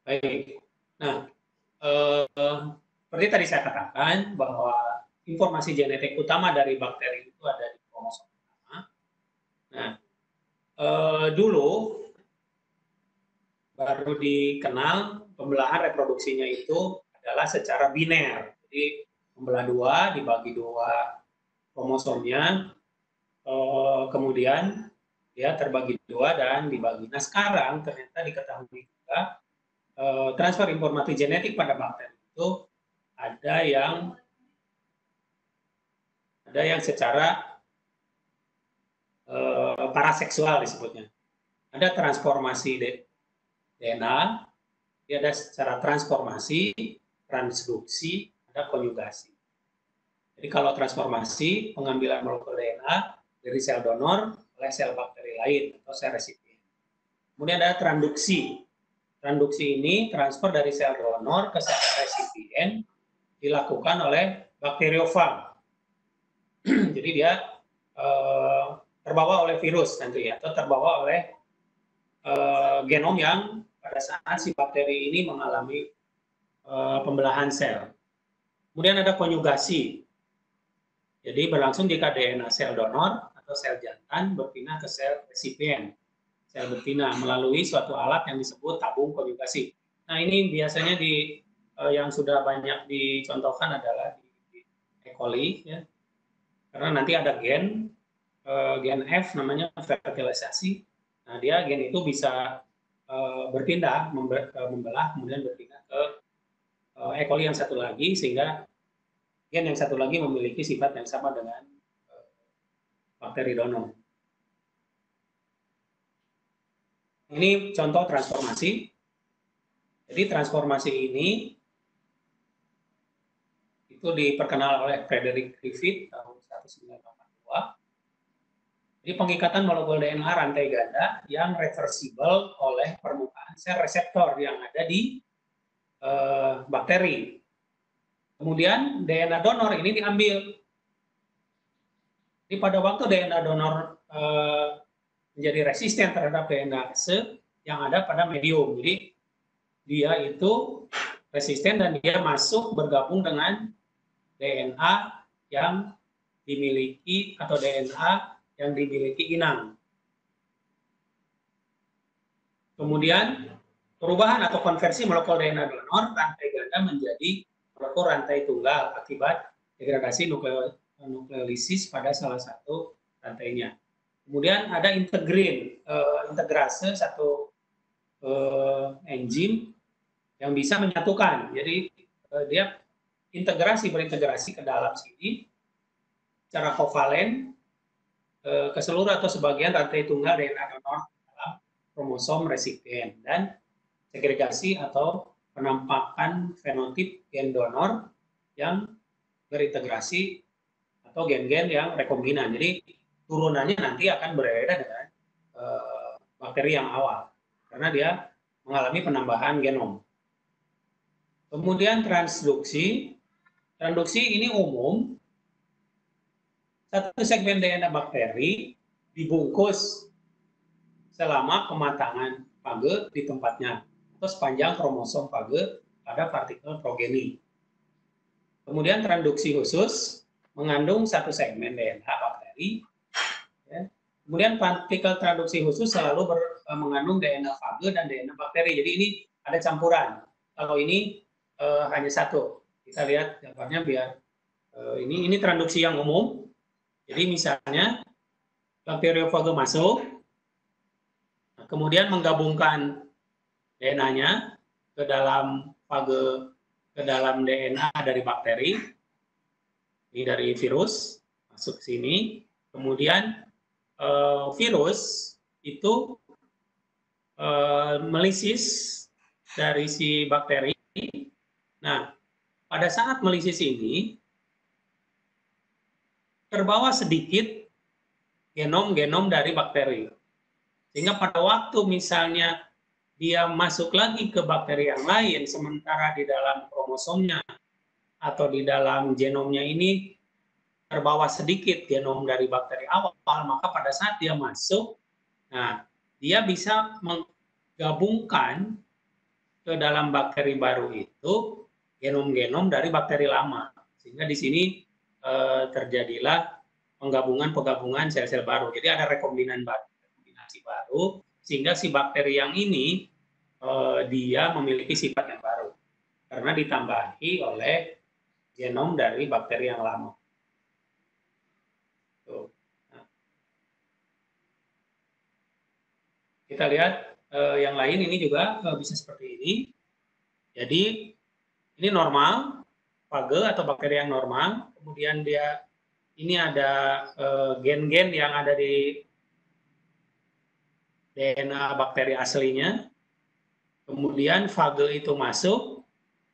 Baik, nah seperti tadi saya katakan bahwa informasi genetik utama dari bakteri itu ada di kromosom utama. Nah, dulu baru dikenal pembelahan reproduksinya itu adalah secara biner. Jadi membelah 2, dibagi 2 kromosomnya, kemudian ya terbagi 2 dan dibagi. Nah sekarang ternyata diketahui juga transfer informasi genetik pada bakteri itu ada yang secara paraseksual disebutnya. Ada transformasi DNA, dia ada secara transformasi, transduksi, ada konjugasi. Jadi kalau transformasi, pengambilan molekul DNA dari sel donor oleh sel bakteri lain atau sel resipien. Kemudian ada transduksi. Transduksi ini transfer dari sel donor ke sel resipien dilakukan oleh bakteriofag. Jadi dia terbawa oleh virus tentunya, atau terbawa oleh genom yang pada saat si bakteri ini mengalami pembelahan sel. Kemudian ada konjugasi. Jadi berlangsung jika DNA sel donor atau sel jantan berpindah ke sel resipien, sel betina, melalui suatu alat yang disebut tabung konjugasi. Nah ini biasanya yang sudah banyak dicontohkan adalah di E. coli, ya. Karena nanti ada gen gen F namanya fertilisasi. Nah, dia gen itu bisa berpindah, membelah, kemudian berpindah ke E. coli yang satu lagi, sehingga gen yang satu lagi memiliki sifat yang sama dengan bakteri donor. Ini contoh transformasi. Jadi transformasi ini itu diperkenal oleh Frederick Griffith tahun 1982. Jadi pengikatan molekul DNA rantai ganda yang reversibel oleh permukaan sel reseptor yang ada di bakteri. Kemudian DNA donor ini diambil. Jadi pada waktu DNA donor menjadi resisten terhadap DNA ase yang ada pada medium. Jadi dia itu resisten dan dia masuk bergabung dengan DNA yang dimiliki atau DNA yang dimiliki inang. Kemudian perubahan atau konversi molekul DNA donor rantai ganda menjadi molekul rantai tunggal akibat degradasi nukleolisis pada salah satu rantainya. Kemudian ada integrin, integrase, satu enzim yang bisa menyatukan. Jadi dia berintegrasi ke dalam sini secara kovalen ke seluruh atau sebagian rantai tunggal DNA donor dalam kromosom resipien, dan segregasi atau penampakan fenotip gen donor yang berintegrasi atau gen-gen yang rekombinan. Jadi turunannya nanti akan berbeda dengan bakteri yang awal karena dia mengalami penambahan genom. Kemudian transduksi. Transduksi ini umum. Satu segmen DNA bakteri dibungkus selama kematangan fage di tempatnya atau sepanjang kromosom fage pada partikel progeni. Kemudian transduksi khusus mengandung satu segmen DNA bakteri. Ya. Kemudian partikel transduksi khusus selalu mengandung DNA fage dan DNA bakteri. Jadi ini ada campuran. Kalau ini hanya satu. Kita lihat gambarnya biar ini transduksi yang umum. Jadi misalnya bakteriofage masuk, kemudian menggabungkan DNA-nya ke dalam fage, ke dalam DNA dari bakteri. Ini dari virus masuk ke sini. Kemudian virus itu melisis dari si bakteri. Nah, pada saat melisis ini terbawa sedikit genom-genom dari bakteri. Sehingga pada waktu misalnya dia masuk lagi ke bakteri yang lain, sementara di dalam kromosomnya atau di dalam genomnya ini terbawa sedikit genom dari bakteri awal, maka pada saat dia masuk, nah dia bisa menggabungkan ke dalam bakteri baru itu genom-genom dari bakteri lama. Sehingga di sini terjadilah penggabungan sel-sel baru. Jadi ada rekombinasi baru, sehingga si bakteri yang ini dia memiliki sifat yang baru karena ditambahi oleh genom dari bakteri yang lama. Tuh. Nah. Kita lihat yang lain ini juga bisa seperti ini. Jadi ini normal, fage atau bakteri yang normal. Kemudian dia ini ada gen-gen yang ada di DNA bakteri aslinya. Kemudian fage itu masuk.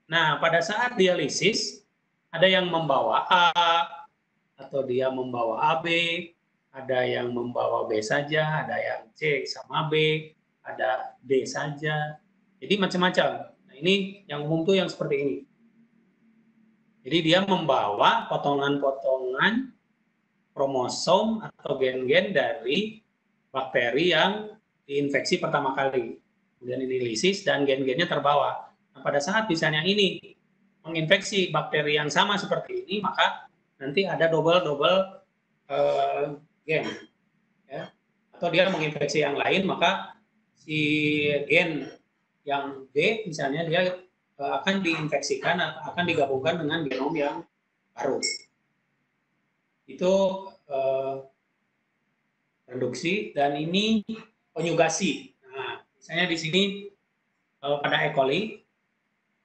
Nah, pada saat dialisis ada yang membawa A atau dia membawa AB, ada yang membawa B saja, ada yang C sama B, ada D saja. Jadi macam-macam. Nah, ini yang umum tuh yang seperti ini. Jadi dia membawa potongan-potongan kromosom atau gen-gen dari bakteri yang diinfeksi pertama kali. Kemudian ini lisis dan gen-gennya terbawa. Nah, pada saat misalnya ini menginfeksi bakteri yang sama seperti ini, maka nanti ada double gen. Ya. Atau dia menginfeksi yang lain, maka si gen yang D misalnya dia akan diinfeksikan, akan digabungkan dengan genom yang baru. Itu transduksi, dan ini konjugasi. Nah, misalnya di sini pada E. coli,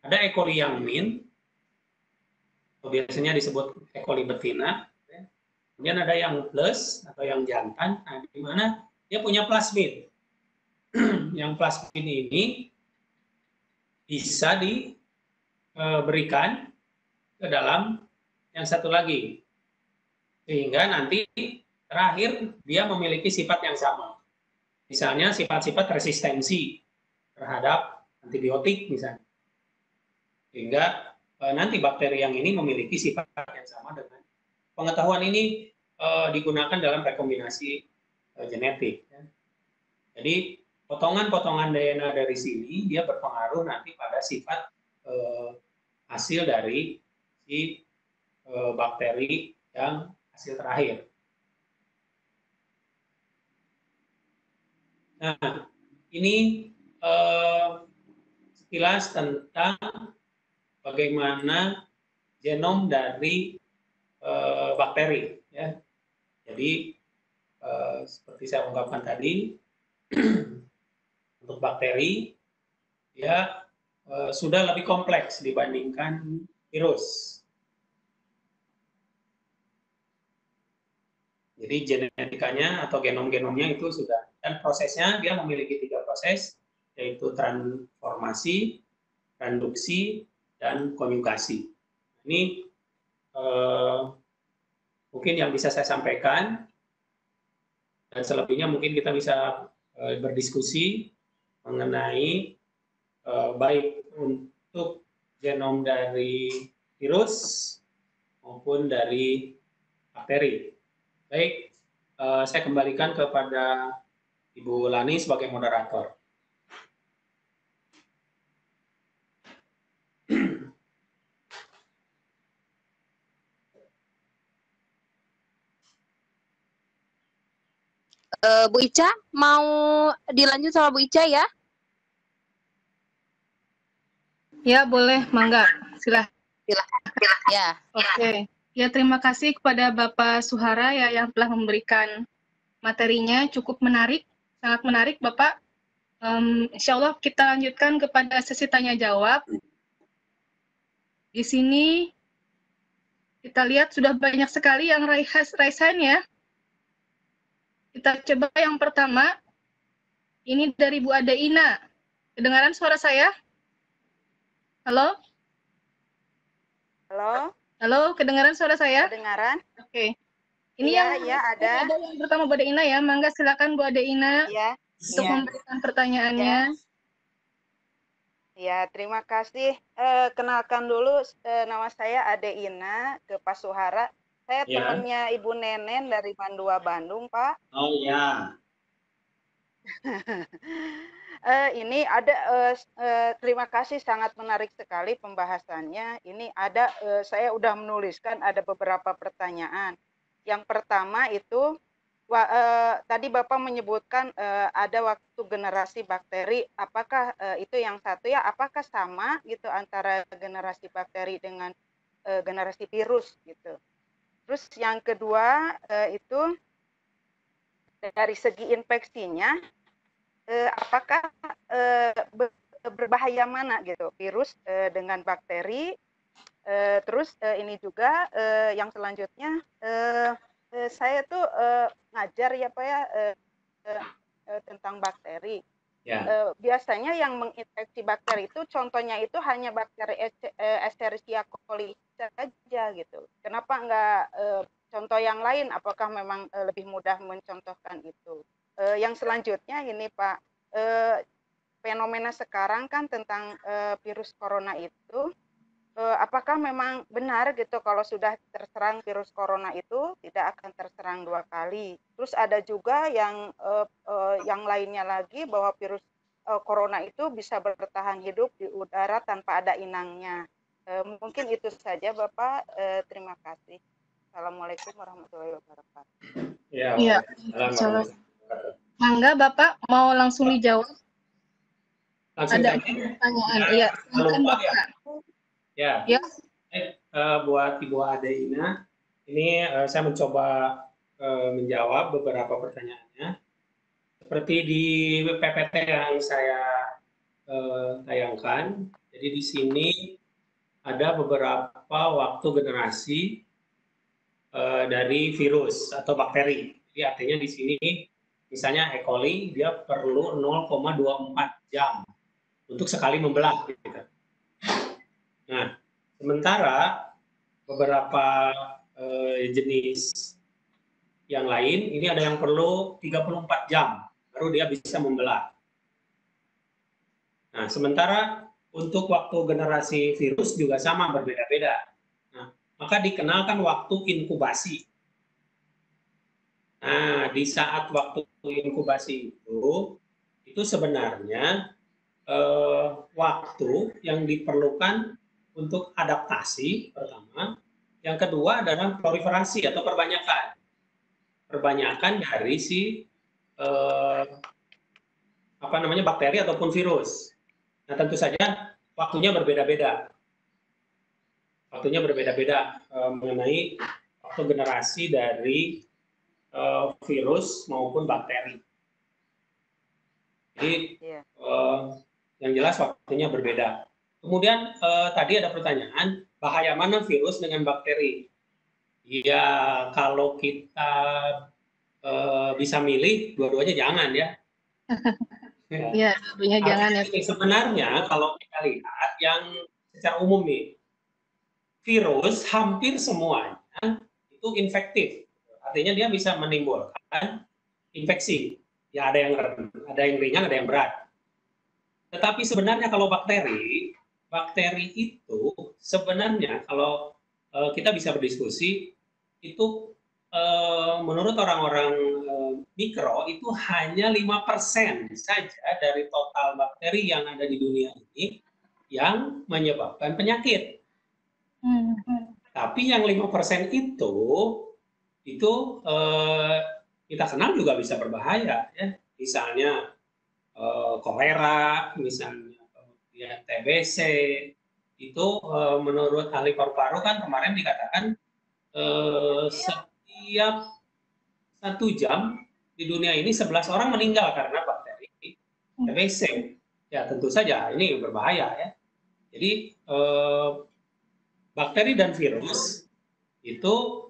ada E. coli yang min, biasanya disebut E. coli betina. Kemudian ada yang plus atau yang jantan, nah, di mana dia punya plasmid. Yang plasmid ini bisa diberikan ke dalam yang satu lagi, sehingga nanti terakhir dia memiliki sifat yang sama. Misalnya sifat-sifat resistensi terhadap antibiotik misalnya, sehingga nanti bakteri yang ini memiliki sifat yang sama dengan pengetahuan ini digunakan dalam rekombinasi genetik. Jadi potongan-potongan DNA dari sini dia berpengaruh nanti pada sifat hasil dari si bakteri yang hasil terakhir. Nah, ini sekilas tentang bagaimana genom dari bakteri. Ya. Jadi seperti saya ungkapkan tadi, untuk bakteri ya sudah lebih kompleks dibandingkan virus. Jadi genetikanya atau genom-genomnya itu sudah, dan prosesnya dia memiliki 3 proses, yaitu transformasi, transduksi, dan konjugasi. Ini mungkin yang bisa saya sampaikan, dan selebihnya mungkin kita bisa berdiskusi mengenai baik untuk genom dari virus maupun dari bakteri. Baik, saya kembalikan kepada Ibu Lani sebagai moderator. Bu Ica, mau dilanjut sama Bu Ica ya? Ya, boleh, mangga. Silahkan. Ya. Oke. Ya, terima kasih kepada Bapak Suhara ya yang telah memberikan materinya, cukup menarik, sangat menarik Bapak. Insya Allah kita lanjutkan kepada sesi tanya jawab. Di sini kita lihat sudah banyak sekali yang raise hand ya. Kita coba yang pertama. Ini dari Bu Ade Ina. Kedengaran suara saya? Halo? Halo? Halo, kedengaran suara saya? Kedengaran? Oke. Ini ya, ada. Ada yang pertama Bu Ade Ina ya. Mangga silakan Bu Ade Ina untuk memberikan pertanyaannya. Ya, terima kasih. Kenalkan dulu, nama saya Ade Ina ke Pak Suhara. Saya temannya Ibu Nenen dari Mandua, Bandung, Pak. Oh ya. Ini ada, terima kasih, sangat menarik sekali pembahasannya. Ini ada, saya udah menuliskan ada beberapa pertanyaan. Yang pertama itu, tadi Bapak menyebutkan ada waktu generasi bakteri. Apakah itu yang satu ya? Apakah sama gitu antara generasi bakteri dengan generasi virus gitu? Terus yang kedua itu dari segi infeksinya, apakah berbahaya mana gitu virus dengan bakteri? Terus ini juga yang selanjutnya, saya tuh ngajar ya Pak ya tentang bakteri. Biasanya yang menginfeksi bakteri itu contohnya itu hanya bakteri Escherichia coli saja gitu. Kenapa enggak contoh yang lain? Apakah memang lebih mudah mencontohkan itu? Yang selanjutnya ini Pak, fenomena sekarang kan tentang virus corona itu, apakah memang benar gitu kalau sudah terserang virus corona itu tidak akan terserang 2 kali? Terus ada juga yang lainnya lagi bahwa virus corona itu bisa bertahan hidup di udara tanpa ada inangnya. Mungkin itu saja Bapak. Terima kasih. Assalamualaikum warahmatullahi wabarakatuh. Ya. Mangga Bapak mau langsung dijawab. Ada pertanyaan. Iya, silakan Bapak. Ya. Buat Ibu Ade Ina, ini saya mencoba menjawab beberapa pertanyaannya. Seperti di PPT yang saya tayangkan, jadi di sini ada beberapa waktu generasi dari virus atau bakteri. Jadi artinya di sini misalnya E. coli dia perlu 0,24 jam untuk sekali membelah. Gitu. Nah, sementara beberapa jenis yang lain ini ada yang perlu 34 jam baru dia bisa membelah. Nah, sementara untuk waktu generasi virus juga sama, berbeda-beda. Nah, maka dikenalkan waktu inkubasi. Nah, di saat waktu inkubasi itu sebenarnya waktu yang diperlukan untuk adaptasi pertama, yang kedua adalah proliferasi atau perbanyakan dari si bakteri ataupun virus. Nah, tentu saja waktunya berbeda-beda. Mengenai waktu generasi dari virus maupun bakteri. Jadi yang jelas waktunya berbeda. Kemudian tadi ada pertanyaan, bahaya mana virus dengan bakteri? Ya, kalau kita bisa milih, dua-duanya jangan ya. Iya, dua-duanya jangan ya. Sebenarnya kalau kita lihat yang secara umum nih, virus hampir semuanya itu infektif. Artinya dia bisa menimbulkan infeksi. Ya ada yang ringan, ada yang berat. Tetapi sebenarnya kalau bakteri itu sebenarnya kalau kita bisa berdiskusi itu menurut orang-orang mikro itu hanya 5% saja dari total bakteri yang ada di dunia ini yang menyebabkan penyakit. Tapi yang 5% itu kita kenal juga bisa berbahaya, ya. Misalnya kolera, misalnya kemudian TBC, itu menurut ahli paru-paru kan kemarin dikatakan setiap 1 jam di dunia ini 11 orang meninggal karena bakteri TBC. Ya tentu saja ini berbahaya ya. Jadi bakteri dan virus itu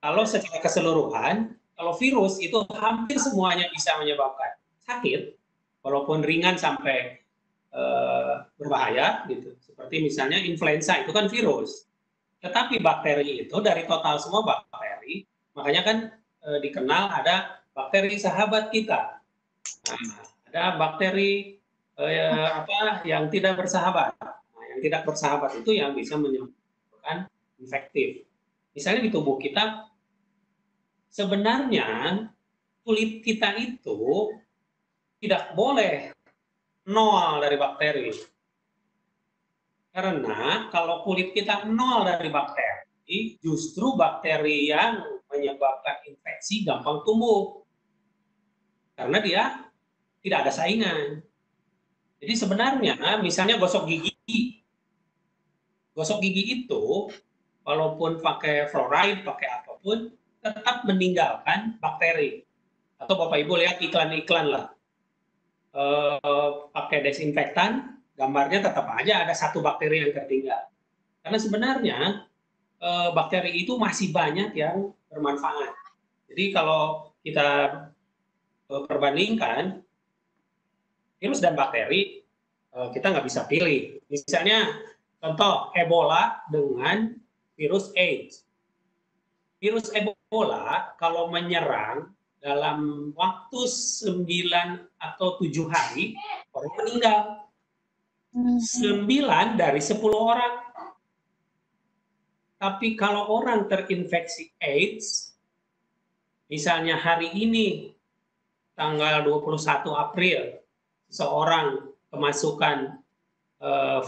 kalau secara keseluruhan, kalau virus itu hampir semuanya bisa menyebabkan sakit, walaupun ringan sampai berbahaya, gitu. Seperti misalnya influenza itu kan virus. Tetapi bakteri itu dari total semua bakteri, makanya kan dikenal ada bakteri sahabat kita. Nah, ada bakteri yang tidak bersahabat. Nah, yang tidak bersahabat itu yang bisa menyebabkan infektif. Misalnya di tubuh kita, sebenarnya kulit kita itu tidak boleh nol dari bakteri. Karena kalau kulit kita nol dari bakteri, justru bakteri yang menyebabkan infeksi gampang tumbuh. Karena dia tidak ada saingan. Jadi sebenarnya misalnya gosok gigi. Gosok gigi itu walaupun pakai fluoride, pakai apapun, tetap meninggalkan bakteri. Atau Bapak Ibu lihat iklan-iklan lah. Pakai desinfektan, gambarnya tetap aja ada satu bakteri yang tertinggal. Karena sebenarnya bakteri itu masih banyak yang bermanfaat. Jadi kalau kita perbandingkan virus dan bakteri, kita nggak bisa pilih. Misalnya contoh Ebola dengan virus AIDS. Virus Ebola kalau menyerang dalam waktu 9 atau 7 hari, orang meninggal. 9 dari 10 orang. Tapi kalau orang terinfeksi AIDS, misalnya hari ini, tanggal 21 April, seorang kemasukan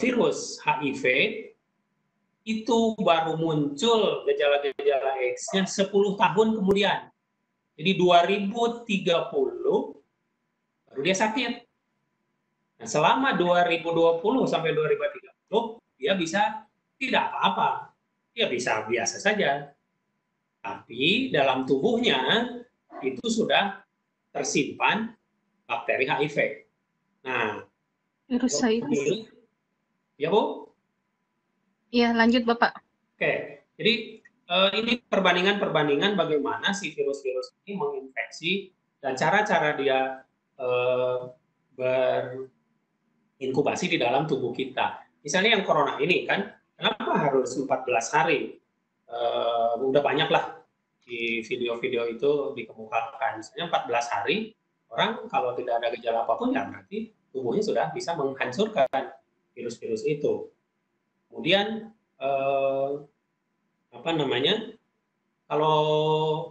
virus HIV, itu baru muncul gejala-gejala AIDS-nya 10 tahun kemudian. Jadi 2030 baru dia sakit. Nah, selama 2020 sampai 2030 dia bisa tidak apa-apa. Dia bisa biasa saja. tapi dalam tubuhnya itu sudah tersimpan bakteri HIV. Nah, Virus HIV. ya Bu? Iya, lanjut Bapak. Oke, jadi ini perbandingan bagaimana si virus-virus ini menginfeksi dan cara-cara dia berinkubasi di dalam tubuh kita. Misalnya yang corona ini kan, kenapa harus 14 hari? Udah banyak lah di video-video itu dikemukakan. Misalnya 14 hari, orang kalau tidak ada gejala apapun, ya berarti tubuhnya sudah bisa menghancurkan virus-virus itu. Kemudian, apa namanya, kalau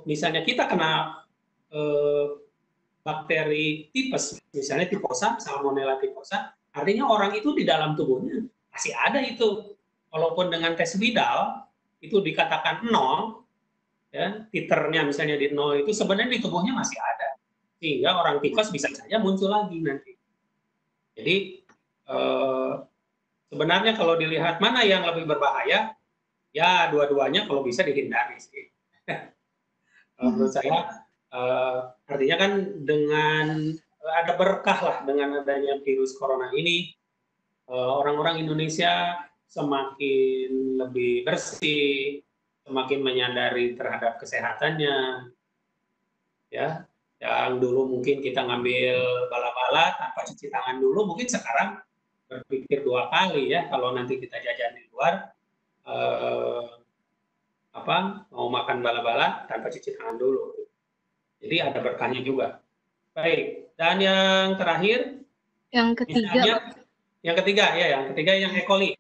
misalnya kita kena bakteri tipes, misalnya tiposa, Salmonella tiposa, artinya orang itu di dalam tubuhnya masih ada itu. Walaupun dengan tes Widal, itu dikatakan 0, ya, titernya misalnya di 0 itu sebenarnya di tubuhnya masih ada. Sehingga orang tipes bisa saja muncul lagi nanti. Jadi sebenarnya kalau dilihat mana yang lebih berbahaya, ya dua-duanya kalau bisa dihindari sih. Menurut saya artinya kan dengan ada berkah lah dengan adanya virus corona ini, orang-orang Indonesia semakin lebih bersih, semakin menyadari terhadap kesehatannya, ya. Yang dulu mungkin kita ngambil bala-bala tanpa cuci tangan dulu, mungkin sekarang berpikir 2 kali ya kalau nanti kita jajan di luar, mau makan bala-bala tanpa cuci tangan dulu. Jadi ada berkahnya juga. Baik, dan yang terakhir, yang ketiga yang E. coli.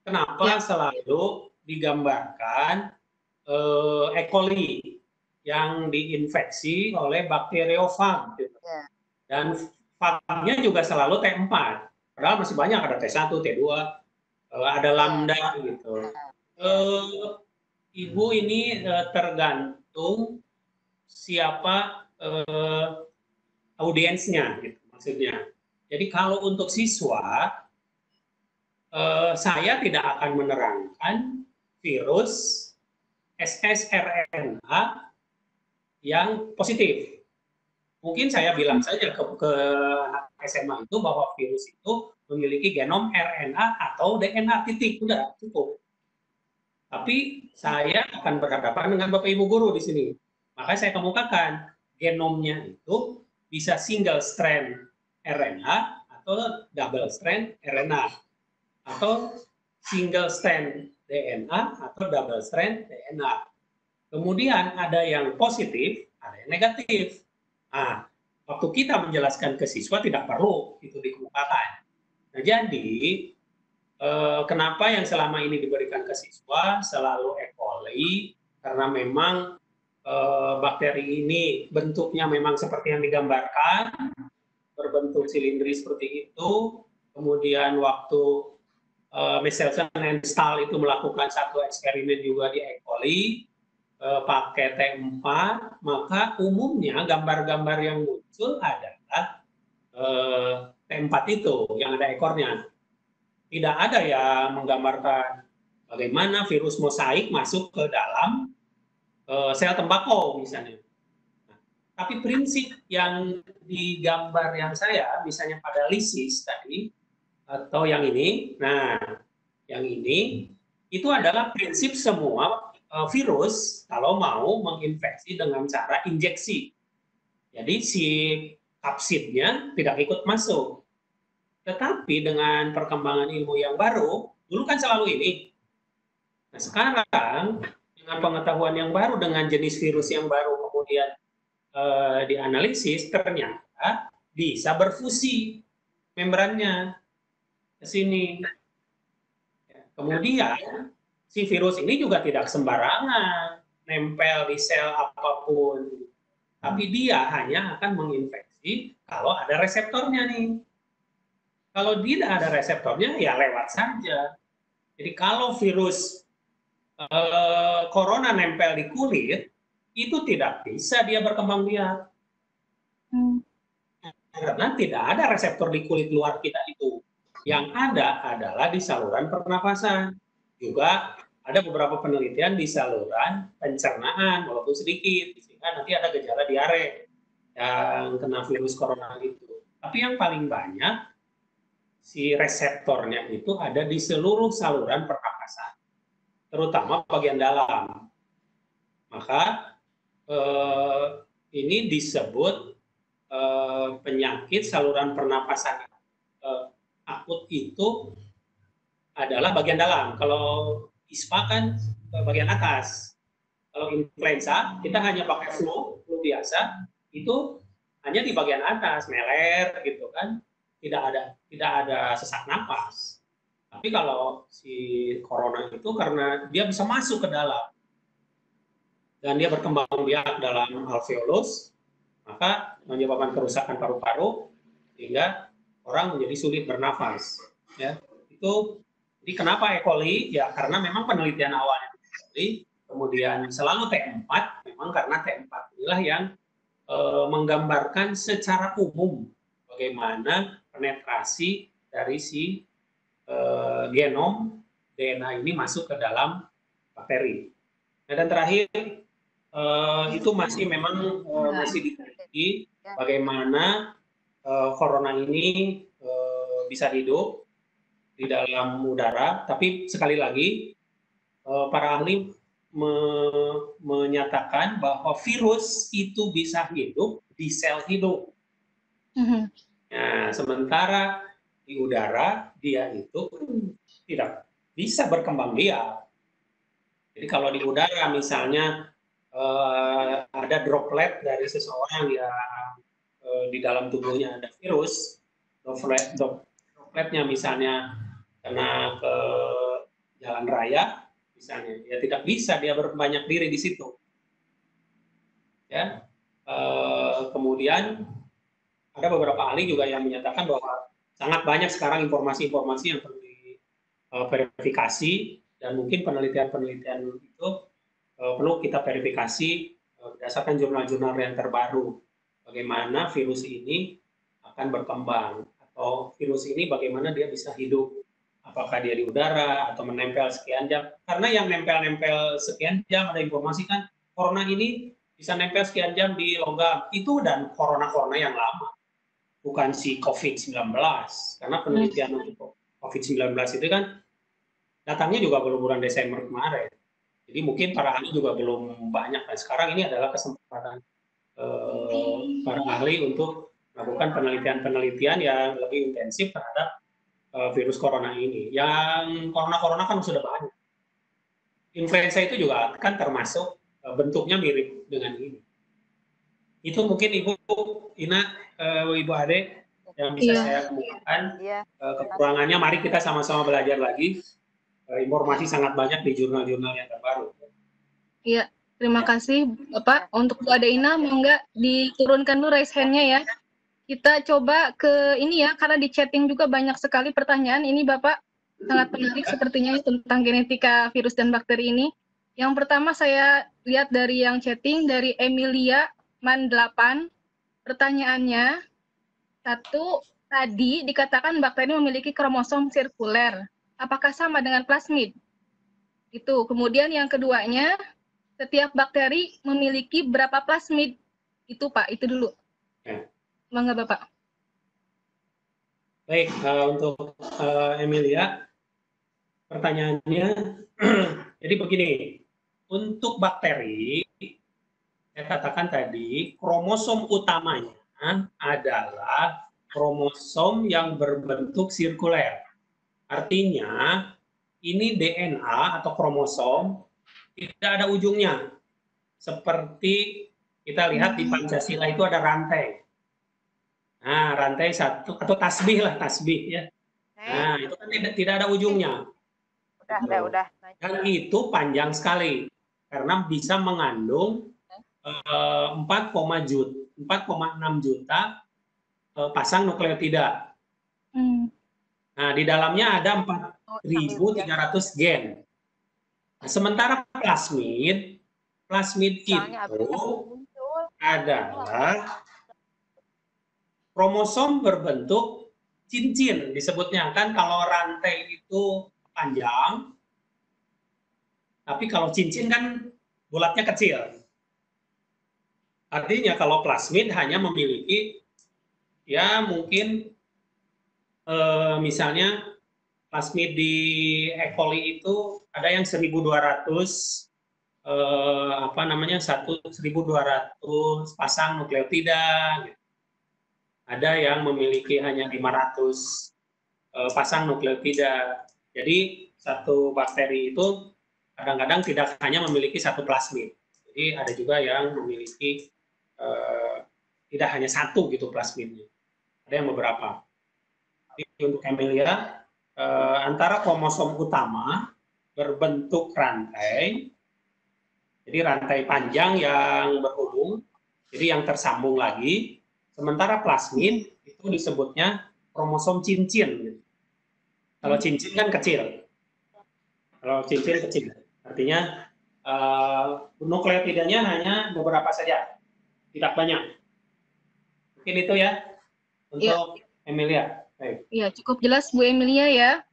Kenapa selalu digambarkan E. coli yang diinfeksi oleh bakteriofag, gitu. Dan fagnya juga selalu T4. Padahal masih banyak, ada T1, T2, ada lambda gitu. Ibu ini tergantung siapa audiensnya, gitu maksudnya. Jadi kalau untuk siswa, saya tidak akan menerangkan virus ssRNA yang positif. Mungkin saya bilang saja ke anak SMA itu bahwa virus itu memiliki genom RNA atau DNA titik, udah cukup. Tapi saya akan berhadapan dengan Bapak Ibu guru di sini. Makanya saya kemukakan genomnya itu bisa single strand RNA atau double strand RNA atau single strand DNA atau double strand DNA. Kemudian ada yang positif, ada yang negatif. Nah, waktu kita menjelaskan ke siswa tidak perlu itu dikemukakan. Nah, jadi kenapa yang selama ini diberikan ke siswa selalu E. coli, karena memang bakteri ini bentuknya memang seperti yang digambarkan, berbentuk silindris seperti itu. Kemudian waktu Michelson and Stahl itu melakukan satu eksperimen juga di E. coli, pakai T4, maka umumnya gambar-gambar yang muncul adalah T4 itu, yang ada ekornya. Tidak ada yang menggambarkan bagaimana virus mosaik masuk ke dalam sel tembakau misalnya. Nah, tapi prinsip yang digambar yang saya, misalnya pada lisis tadi, atau yang ini, nah yang ini, itu adalah prinsip semua virus kalau mau menginfeksi dengan cara injeksi. Jadi si kapsidnya tidak ikut masuk. Tetapi dengan perkembangan ilmu yang baru, dulu kan selalu ini. Nah sekarang dengan pengetahuan yang baru, dengan jenis virus yang baru kemudian dianalisis, ternyata bisa berfusi membrannya ke sini. Kemudian si virus ini juga tidak sembarangan nempel di sel apapun, tapi dia hanya akan menginfeksi kalau ada reseptornya nih. Kalau tidak ada reseptornya, ya lewat saja. Jadi kalau virus corona nempel di kulit, itu tidak bisa dia berkembang biak. Karena tidak ada reseptor di kulit luar kita itu. Yang ada adalah di saluran pernafasan. Juga ada beberapa penelitian di saluran pencernaan walaupun sedikit, sehingga nanti ada gejala diare yang kena virus corona itu. Tapi yang paling banyak si reseptornya itu ada di seluruh saluran pernapasan, terutama bagian dalam. Maka ini disebut penyakit saluran pernapasan akut itu adalah bagian dalam. Kalau ISPA kan bagian atas. Kalau influenza kita hanya pakai flu biasa, itu hanya di bagian atas, meler gitu kan, tidak ada sesak napas. Tapi kalau si corona itu karena dia bisa masuk ke dalam dan dia berkembang biak dalam alveolus, maka menyebabkan kerusakan paru-paru sehingga orang menjadi sulit bernafas. Ya, itu. Jadi kenapa E. coli? Ya karena memang penelitian awalnya E. coli, kemudian selalu T4, memang karena T4 inilah yang menggambarkan secara umum bagaimana penetrasi dari si genom DNA ini masuk ke dalam bakteri. Nah, dan terakhir itu masih memang masih diteliti bagaimana corona ini bisa hidup di dalam udara, tapi sekali lagi para ahli menyatakan bahwa virus itu bisa hidup di sel hidup. Nah, sementara di udara dia itu tidak bisa berkembang biak. Jadi kalau di udara misalnya ada droplet dari seseorang yang di dalam tubuhnya ada virus, dropletnya misalnya kena ke jalan raya, misalnya, ya tidak bisa dia berbanyak diri di situ. Ya, kemudian ada beberapa ahli juga yang menyatakan bahwa sangat banyak sekarang informasi-informasi yang perlu diverifikasi dan mungkin penelitian-penelitian itu perlu kita verifikasi berdasarkan jurnal-jurnal yang terbaru. Bagaimana virus ini akan berkembang atau virus ini bagaimana dia bisa hidup. Apakah dia di udara atau menempel sekian jam. Karena yang nempel-nempel sekian jam ada informasi kan corona ini bisa nempel sekian jam di logam. Itu dan corona-corona yang lama. Bukan si COVID-19. Karena penelitian untuk COVID-19 itu kan datangnya juga belum bulan Desember kemarin. Jadi mungkin para ahli juga belum banyak. Dan sekarang ini adalah kesempatan para ahli untuk melakukan penelitian-penelitian yang lebih intensif terhadap virus corona ini. Yang corona kan sudah banyak. Influenza itu juga kan termasuk bentuknya mirip dengan ini. Itu mungkin Ibu Ina, Ibu Ade yang bisa saya kemukakan. Kekurangannya mari kita sama-sama belajar lagi. Informasi sangat banyak di jurnal-jurnal yang terbaru. Iya, terima kasih Bapak. Untuk Bu Ade Ina, mau nggak diturunkan dulu raise hand-nya ya. Kita coba ke ini ya, karena di chatting juga banyak sekali pertanyaan. Ini Bapak sangat menarik sepertinya tentang genetika virus dan bakteri ini. Yang pertama saya lihat dari yang chatting, dari Emilia Man 8. Pertanyaannya, satu, tadi dikatakan bakteri memiliki kromosom sirkuler. Apakah sama dengan plasmid? Itu. Kemudian yang keduanya, setiap bakteri memiliki berapa plasmid? Itu Pak, itu dulu. Mangga Bapak. Baik, untuk Emilia, pertanyaannya, jadi begini, untuk bakteri, saya katakan tadi, kromosom utamanya adalah kromosom yang berbentuk sirkuler. Artinya, ini DNA atau kromosom tidak ada ujungnya. Seperti kita lihat di Pancasila itu ada rantai. Nah, rantai satu atau tasbih lah, tasbih ya. Nah, itu kan tidak ada ujungnya. Udah. Dan itu panjang sekali karena bisa mengandung 4,6 juta pasang nukleotida. Nah, di dalamnya ada 4.300 gen. Nah, sementara plasmid itu adalah kromosom berbentuk cincin disebutnya kan, kalau rantai itu panjang, Tapi kalau cincin kan bulatnya kecil. Artinya kalau plasmid hanya memiliki ya mungkin misalnya plasmid di E. coli itu ada yang 1.200 1.200 pasang nukleotida. Ada yang memiliki hanya 500 pasang nukleotida. Jadi satu bakteri itu kadang-kadang tidak hanya memiliki satu plasmid. Jadi ada juga yang memiliki tidak hanya satu gitu plasmidnya. Ada yang beberapa. Jadi untuk Camellia antara kromosom utama berbentuk rantai. Jadi rantai panjang yang berhubung, jadi yang tersambung lagi. Sementara plasmid itu disebutnya kromosom cincin. Kalau cincin kan kecil. Kalau cincin kecil. Artinya nukleotidanya hanya beberapa saja, tidak banyak. Mungkin itu ya untuk Emilia. Iya, cukup jelas Bu Emilia ya.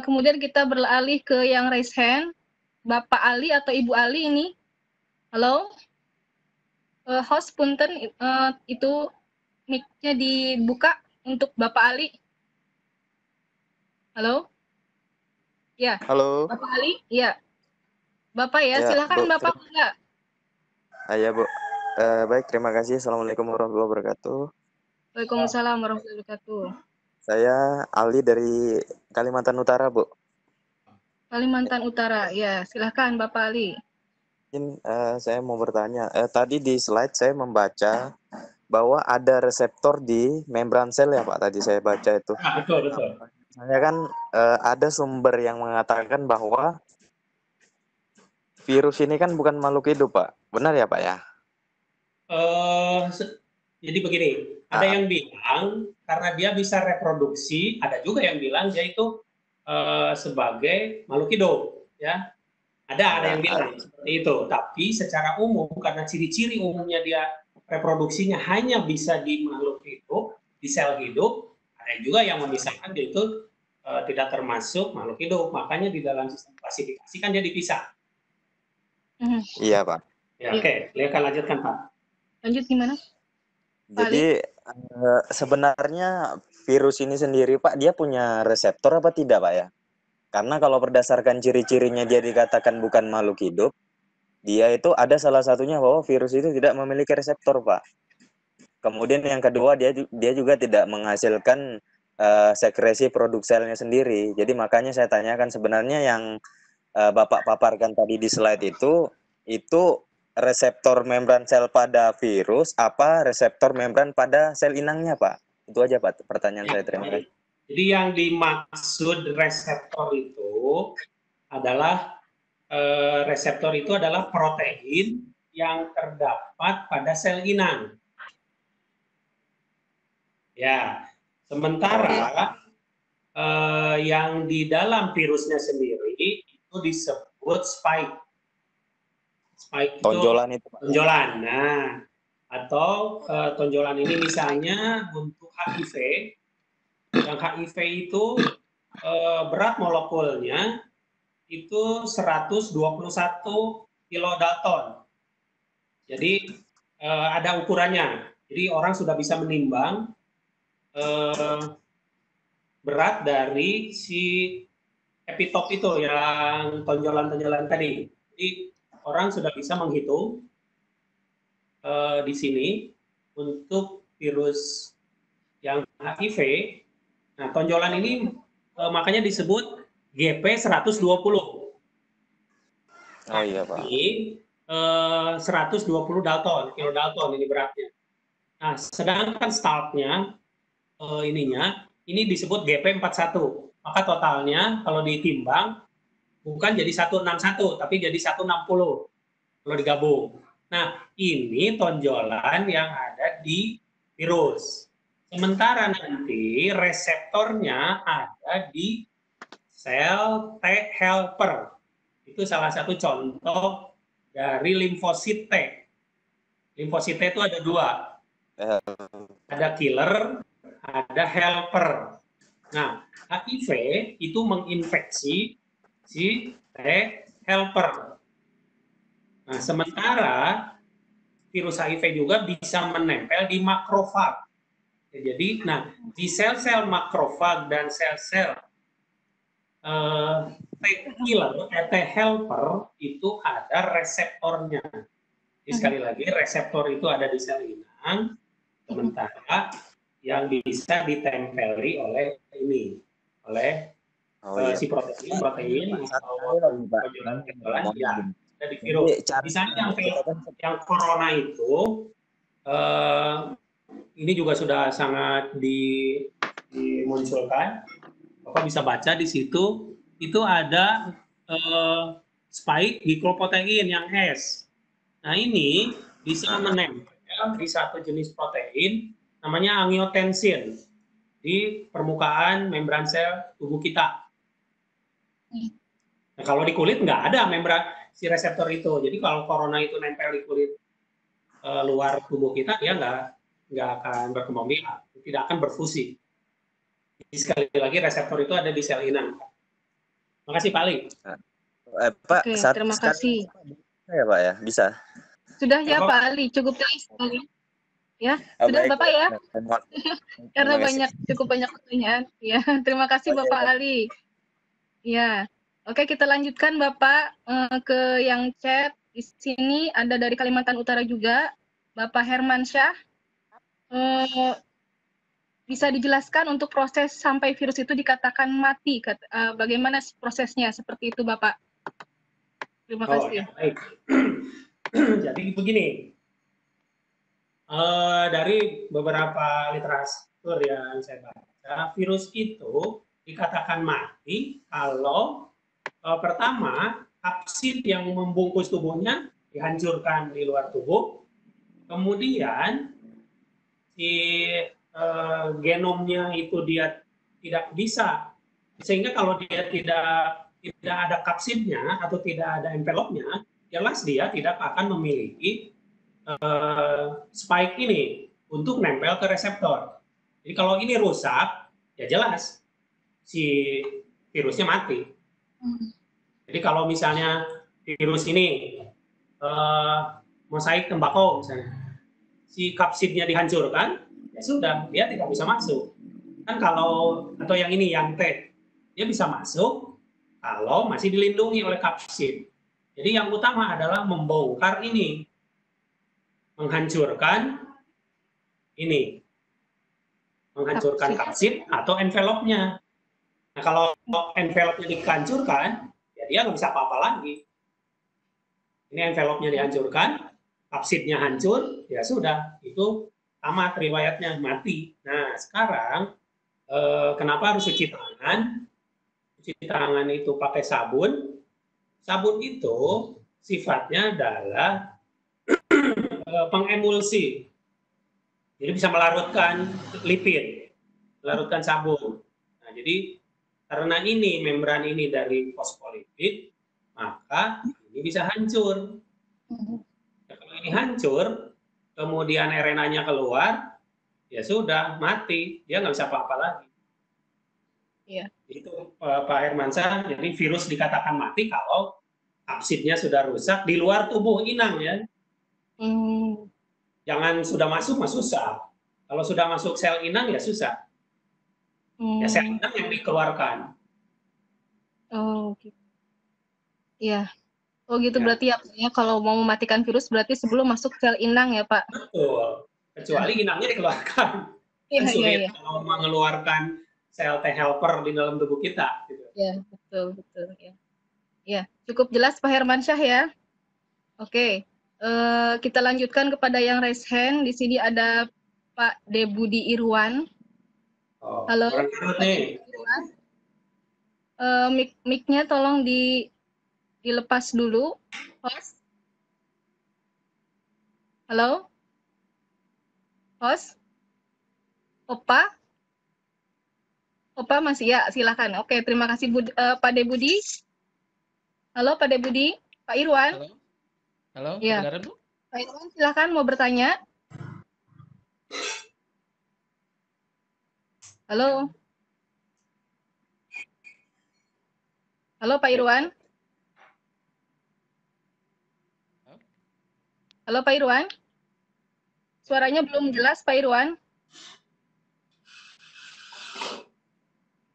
Kemudian kita beralih ke yang raise hand. Bapak Ali atau Ibu Ali ini. Halo? Host punten itu mic-nya dibuka untuk Bapak Ali. Halo? Ya. Halo. Bapak Ali? Ya. Bapak ya, silakan Bapak. Ya, Bu. Baik, terima kasih. Assalamualaikum warahmatullahi wabarakatuh. Waalaikumsalam warahmatullahi wabarakatuh. Saya Ali dari Kalimantan Utara, Bu. Kalimantan Utara, ya. Silakan Bapak Ali. Mungkin saya mau bertanya. Tadi di slide saya membaca bahwa ada reseptor di membran sel ya, Pak. Tadi saya baca itu. Betul. Saya kan ada sumber yang mengatakan bahwa virus ini kan bukan makhluk hidup, Pak. Benar ya, Pak ya? Jadi begini, ada yang bilang karena dia bisa reproduksi, ada juga yang bilang dia itu sebagai makhluk hidup, ya. Ada yang bilang seperti itu. Tapi secara umum karena ciri-ciri umumnya dia reproduksinya hanya bisa di makhluk hidup, di sel hidup, ada juga yang memisahkan dia itu tidak termasuk makhluk hidup. Makanya di dalam sistem klasifikasi kan dia dipisah. Iya, Pak. Ya, oke. Silakan lanjutkan, Pak. Lanjut gimana? Jadi sebenarnya virus ini sendiri, Pak, dia punya reseptor apa tidak, Pak ya? Karena kalau berdasarkan ciri-cirinya dia dikatakan bukan makhluk hidup, dia itu ada salah satunya bahwa virus itu tidak memiliki reseptor, Pak. Kemudian yang kedua dia juga tidak menghasilkan sekresi produk selnya sendiri. Jadi makanya saya tanyakan sebenarnya yang Bapak paparkan tadi di slide itu reseptor membran sel pada virus apa reseptor membran pada sel inangnya, Pak? Itu aja, Pak, pertanyaan saya. Terima kasih. Jadi yang dimaksud reseptor itu adalah protein yang terdapat pada sel inang. Ya, sementara yang di dalam virusnya sendiri itu disebut spike. Spike tonjolan itu, Pak. Tonjolan. Nah, atau tonjolan ini misalnya untuk HIV. Yang HIV itu berat molekulnya itu 121 kilodalton. Jadi ada ukurannya. Jadi orang sudah bisa menimbang berat dari si epitop itu yang tonjolan-tonjolan tadi. Jadi orang sudah bisa menghitung di sini untuk virus yang HIV. Nah, tonjolan ini makanya disebut GP120. Oh iya, Pak. Ini 120 kilodalton ini beratnya. Nah, sedangkan startnya ini disebut GP41. Maka totalnya kalau ditimbang bukan jadi 161 tapi jadi 160 kalau digabung. Nah, ini tonjolan yang ada di virus. Sementara nanti reseptornya ada di sel T helper. Itu salah satu contoh dari limfosit T. Limfosit T itu ada dua. Ada killer, ada helper. Nah, HIV itu menginfeksi si T helper. Nah, sementara virus HIV juga bisa menempel di makrofag. Jadi, nah, di sel-sel makrofag dan sel-sel T killer, T helper itu ada reseptornya. Jadi sekali lagi reseptor itu ada di sel inang, sementara yang bisa ditempeli oleh ini, oleh si protein atau kekebalan ya dari virus. Misalnya yang corona itu ini juga sudah sangat dimunculkan. Bapak bisa baca di situ, itu ada spike glycoprotein yang S. Nah ini bisa menempel di satu jenis protein namanya angiotensin di permukaan membran sel tubuh kita. Nah, kalau di kulit nggak ada membran si reseptor itu. Jadi kalau corona itu nempel di kulit luar tubuh kita, dia nggak akan berkembang biak, tidak akan berfusi. Jadi sekali lagi reseptor itu ada di sel inang. Makasih Pak Ali. Pak, Oke, terima kasih. Ya Pak ya, bisa. Sudah ya Pak Ali, cukup jelas sekali. Ya, sudah baik, Bapak ya. Karena cukup banyak pertanyaan. Ya, terima kasih Bapak Ali. Ya, oke kita lanjutkan Bapak ke yang chat. Di sini ada dari Kalimantan Utara juga, Bapak Hermansyah. Bisa dijelaskan untuk proses sampai virus itu dikatakan mati, bagaimana prosesnya seperti itu Bapak? Terima kasih. Ya, baik. Jadi begini, dari beberapa literatur yang saya baca, virus itu dikatakan mati kalau pertama kapsid yang membungkus tubuhnya dihancurkan di luar tubuh, kemudian si genomnya itu dia tidak bisa, sehingga kalau dia tidak ada kapsidnya atau tidak ada envelopnya, jelas dia tidak akan memiliki spike ini untuk nempel ke reseptor. Jadi kalau ini rusak, ya jelas si virusnya mati. Jadi kalau misalnya virus ini mosaik tembakau misalnya, si kapsidnya dihancurkan, ya sudah, dia tidak bisa masuk. Kan kalau, atau yang ini, yang T, dia bisa masuk kalau masih dilindungi oleh kapsid. Jadi yang utama adalah membongkar ini, menghancurkan ini, menghancurkan kapsid atau envelopnya. Nah kalau envelopnya dihancurkan, ya dia nggak bisa apa-apa lagi. Ini envelopnya dihancurkan, kapsidnya hancur, ya sudah, itu tamat riwayatnya, mati. Nah sekarang kenapa harus cuci tangan? Cuci tangan itu pakai sabun. Sabun itu sifatnya adalah pengemulsi. Jadi bisa melarutkan lipid, melarutkan sabun. Nah, jadi karena ini membran ini dari fosfolipid, maka ini bisa hancur. Nah, kalau ini hancur, kemudian RNA-nya keluar, ya sudah, mati. Dia nggak bisa apa-apa lagi. Iya. Itu Pak Hermansyah, jadi virus dikatakan mati kalau kapsidnya sudah rusak di luar tubuh inang ya. Jangan sudah masuk mah susah. Kalau sudah masuk sel inang ya susah. Ya sel inang yang dikeluarkan. Oh gitu. Iya. Oh gitu ya. Berarti ya kalau mau mematikan virus berarti sebelum masuk sel inang ya Pak? Betul. Kecuali inangnya dikeluarkan. Kan sulit kalau mengeluarkan sel T helper di dalam tubuh kita. Gitu. Ya betul ya. Ya cukup jelas Pak Hermansyah ya. Oke. Kita lanjutkan kepada yang raise hand. Di sini ada Pak Debudi Irwan. Halo. Mic-nya tolong dilepas dulu, host. Halo, host. Opa masih ya, silakan. Oke, terima kasih Pak Debudi. Halo Pak Debudi, Pak Irwan. Halo, ya. Bu? Pak Irwan silakan mau bertanya. Halo. Halo Pak Irwan. Halo Pak Irwan. Suaranya belum jelas Pak Irwan.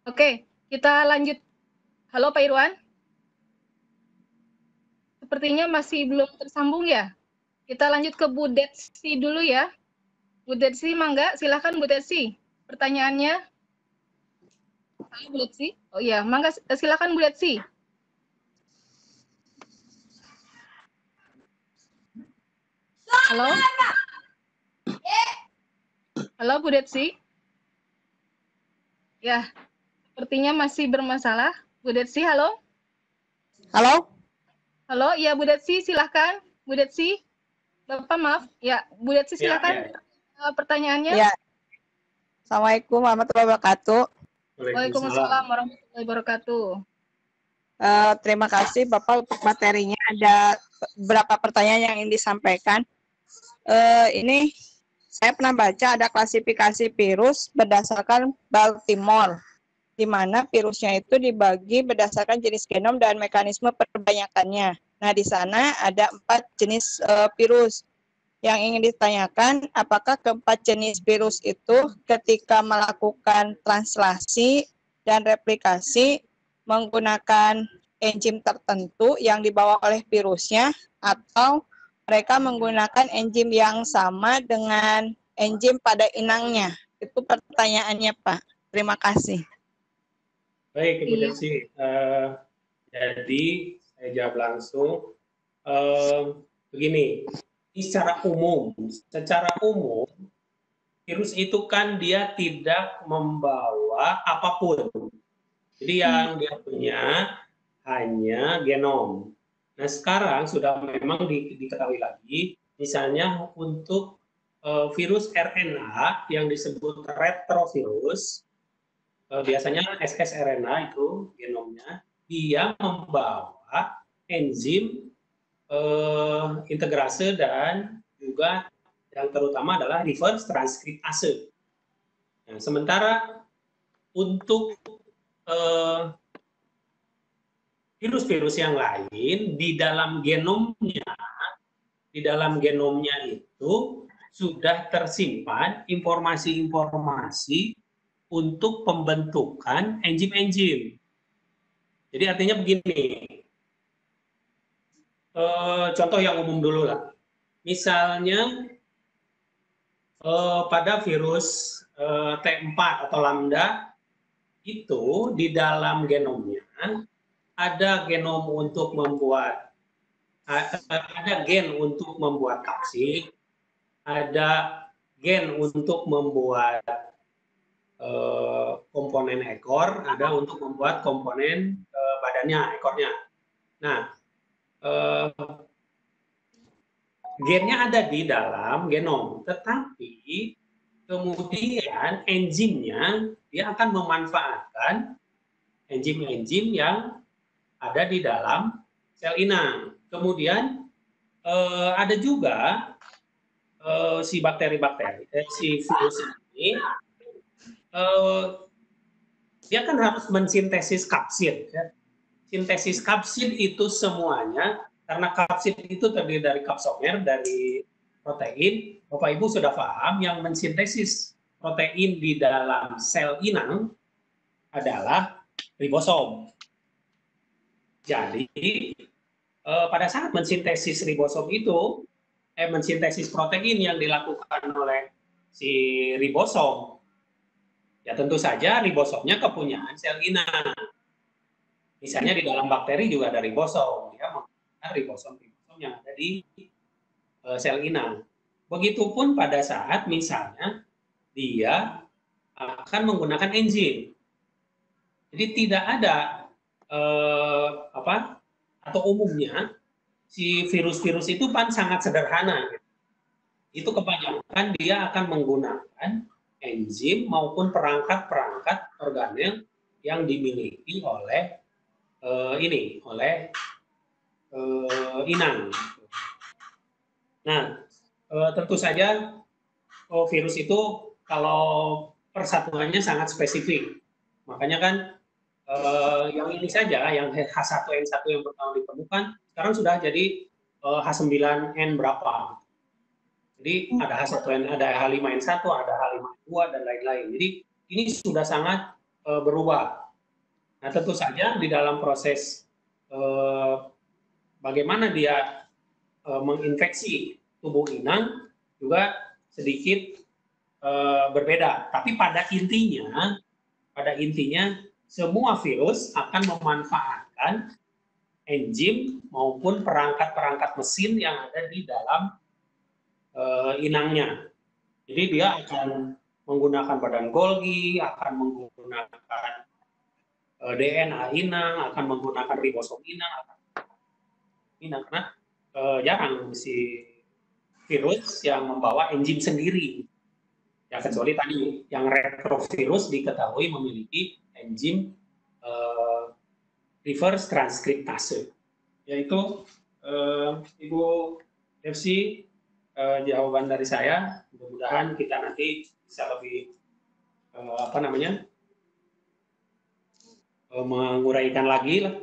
Oke, kita lanjut. Halo Pak Irwan. Sepertinya masih belum tersambung ya. Kita lanjut ke Bu Detsi dulu ya. Bu Detsi, mangga, silakan Bu Detsi. Pertanyaannya. Halo Bu Detsi. Oh iya, mangga silakan Bu Detsi. Halo. Halo Bu Detsi. Ya, sepertinya masih bermasalah. Bu Detsi, halo. Halo? Halo, ya Bu Detsi, silakan. Bu Detsi. Bapak maaf. Ya, Bu Detsi silakan. Pertanyaannya. Ya. Assalamualaikum warahmatullahi wabarakatuh. Waalaikumsalam warahmatullahi wabarakatuh. Terima kasih Bapak untuk materinya. Ada beberapa pertanyaan yang ingin disampaikan. Ini saya pernah baca ada klasifikasi virus berdasarkan Baltimore, di mana virusnya itu dibagi berdasarkan jenis genom dan mekanisme perbanyakannya. Nah, di sana ada 4 jenis virus. Yang ingin ditanyakan, apakah keempat jenis virus itu ketika melakukan translasi dan replikasi menggunakan enzim tertentu yang dibawa oleh virusnya, atau mereka menggunakan enzim yang sama dengan enzim pada inangnya? Itu pertanyaannya, Pak. Terima kasih. Baik, Ibu Detsi. Jadi, saya jawab langsung. Begini, secara umum, virus itu kan dia tidak membawa apapun. Jadi yang dia punya hanya genom. Nah, sekarang sudah memang diketahui lagi, misalnya untuk virus RNA yang disebut retrovirus, biasanya ssRNA itu genomnya, dia membawa enzim integrase dan juga yang terutama adalah reverse transkriptase. Nah, sementara untuk virus-virus yang lain di dalam genomnya itu sudah tersimpan informasi-informasi untuk pembentukan enzim-enzim. Jadi artinya begini, contoh yang umum dulu lah. Misalnya pada virus T4 atau lambda itu di dalam genomnya ada genom untuk membuat ada gen untuk membuat kapsid, ada gen untuk membuat komponen ekor, ada untuk membuat komponen badannya, ekornya. Nah, gennya ada di dalam genom, tetapi kemudian enzimnya dia akan memanfaatkan enzim-enzim yang ada di dalam sel inang. Kemudian ada juga si bakteri-bakteri, si virus ini, dia kan harus mensintesis kapsid. Ya. Sintesis kapsid itu semuanya, karena kapsid itu terdiri dari kapsomer, dari protein. Bapak Ibu sudah paham, yang mensintesis protein di dalam sel inang adalah ribosom. Jadi pada saat mensintesis ribosom itu, mensintesis protein yang dilakukan oleh si ribosom, ya tentu saja ribosomnya kepunyaan sel inang. Misalnya di dalam bakteri juga ada ribosom, ya, menggunakan ribosom-ribosom yang ada di sel inang. Begitupun pada saat misalnya dia akan menggunakan enzim. Jadi tidak ada atau umumnya si virus-virus itu kan sangat sederhana. Itu kebanyakan dia akan menggunakan enzim maupun perangkat-perangkat organel yang dimiliki oleh inang. Nah, tentu saja virus itu kalau persatuannya sangat spesifik. Makanya kan yang ini saja, yang H1N1 yang pertama ditemukan, sekarang sudah jadi H9N berapa. Jadi ada H1N, ada H5N1, ada H5N2 dan lain-lain. Jadi ini sudah sangat berubah. Nah, tentu saja di dalam proses bagaimana dia menginfeksi tubuh inang juga sedikit berbeda. Tapi pada intinya semua virus akan memanfaatkan enzim maupun perangkat-perangkat mesin yang ada di dalam inangnya. Jadi dia akan menggunakan badan Golgi, akan menggunakan DNA inang, akan menggunakan ribosom inang, karena jarang si virus yang membawa enzim sendiri. Ya, kecuali tadi yang retrovirus diketahui memiliki enzim reverse transkriptase. Yaitu Ibu Devsi, jawaban dari saya. Mudah-mudahan kita nanti bisa lebih menguraikan lagi lah,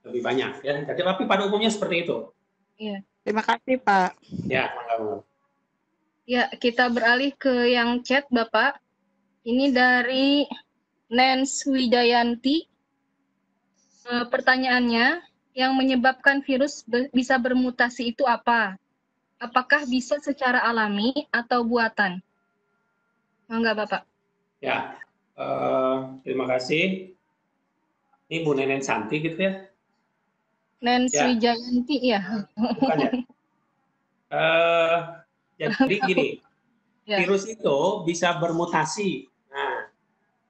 lebih banyak ya. Jadi tapi pada umumnya seperti itu. Iya, terima kasih Pak. Ya, monggo. Ya, kita beralih ke yang chat Bapak. Ini dari Nens Wijayanti. Pertanyaannya, yang menyebabkan virus bisa bermutasi itu apa? Apakah bisa secara alami atau buatan? Mangga Bapak. Ya, terima kasih. Ini Bu Nenen Santi gitu ya? Nens Wijayanti, ya. Bukan ya? Jadi gini, virus itu bisa bermutasi. Nah,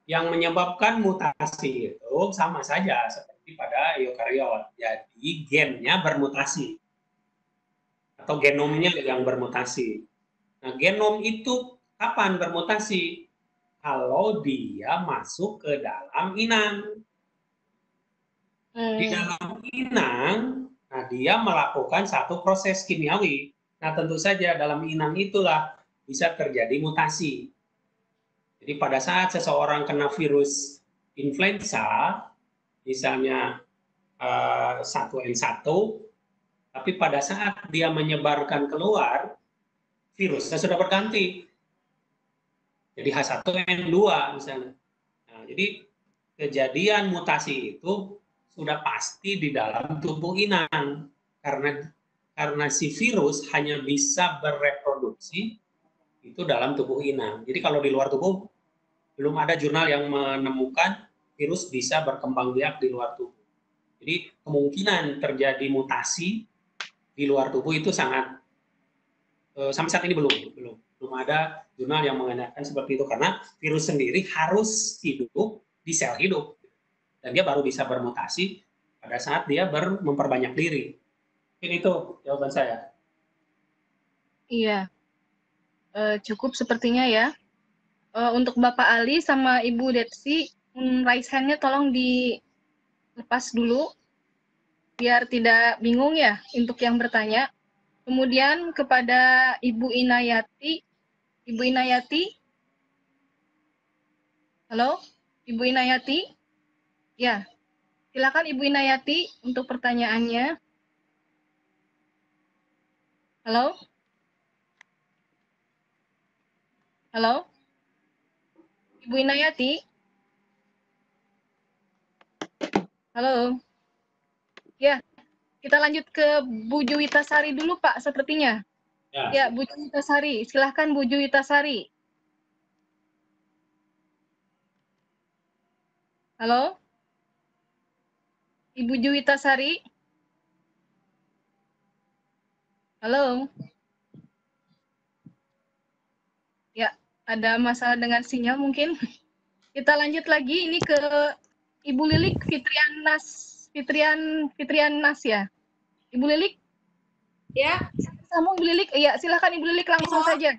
yang menyebabkan mutasi itu sama saja seperti pada eukariot. Jadi gennya bermutasi atau genomnya yang bermutasi. Nah, genom itu kapan bermutasi? Kalau dia masuk ke dalam inang. Di dalam inang, nah dia melakukan satu proses kimiawi. Nah, tentu saja dalam inang itulah bisa terjadi mutasi. Jadi pada saat seseorang kena virus influenza, misalnya 1N1, tapi pada saat dia menyebarkan keluar, virusnya sudah berganti. Jadi H1N2 misalnya. Nah, jadi kejadian mutasi itu sudah pasti di dalam tubuh inang. Karena si virus hanya bisa bereproduksi itu dalam tubuh inang. Jadi kalau di luar tubuh, belum ada jurnal yang menemukan virus bisa berkembang biak di luar tubuh. Jadi kemungkinan terjadi mutasi di luar tubuh itu sangat, sampai saat ini belum ada jurnal yang mengatakan seperti itu, karena virus sendiri harus hidup di sel hidup. Dan dia baru bisa bermutasi pada saat dia memperbanyak diri. Mungkin itu jawaban saya. Iya, cukup sepertinya ya. Untuk Bapak Ali sama Ibu Detsi, raise hand-nya tolong dilepas dulu, biar tidak bingung ya untuk yang bertanya. Kemudian kepada Ibu Inayati. Ibu Inayati? Halo? Ibu Inayati? Ya, silakan Ibu Inayati untuk pertanyaannya. Halo? Halo? Ibu Inayati? Halo? Ya, kita lanjut ke Bu Juwita Sari dulu, Pak, sepertinya. Ya, Bu Juwita Sari. Silahkan Bu Juwita Sari. Halo? Ibu Juwita Sari? Halo? Ya, ada masalah dengan sinyal mungkin. Kita lanjut lagi, ini ke Ibu Lilik Fitrian Nas ya. Ibu Lilik? Ya. Sama Ibu Lilik? Iya, silakan Ibu Lilik langsung saja.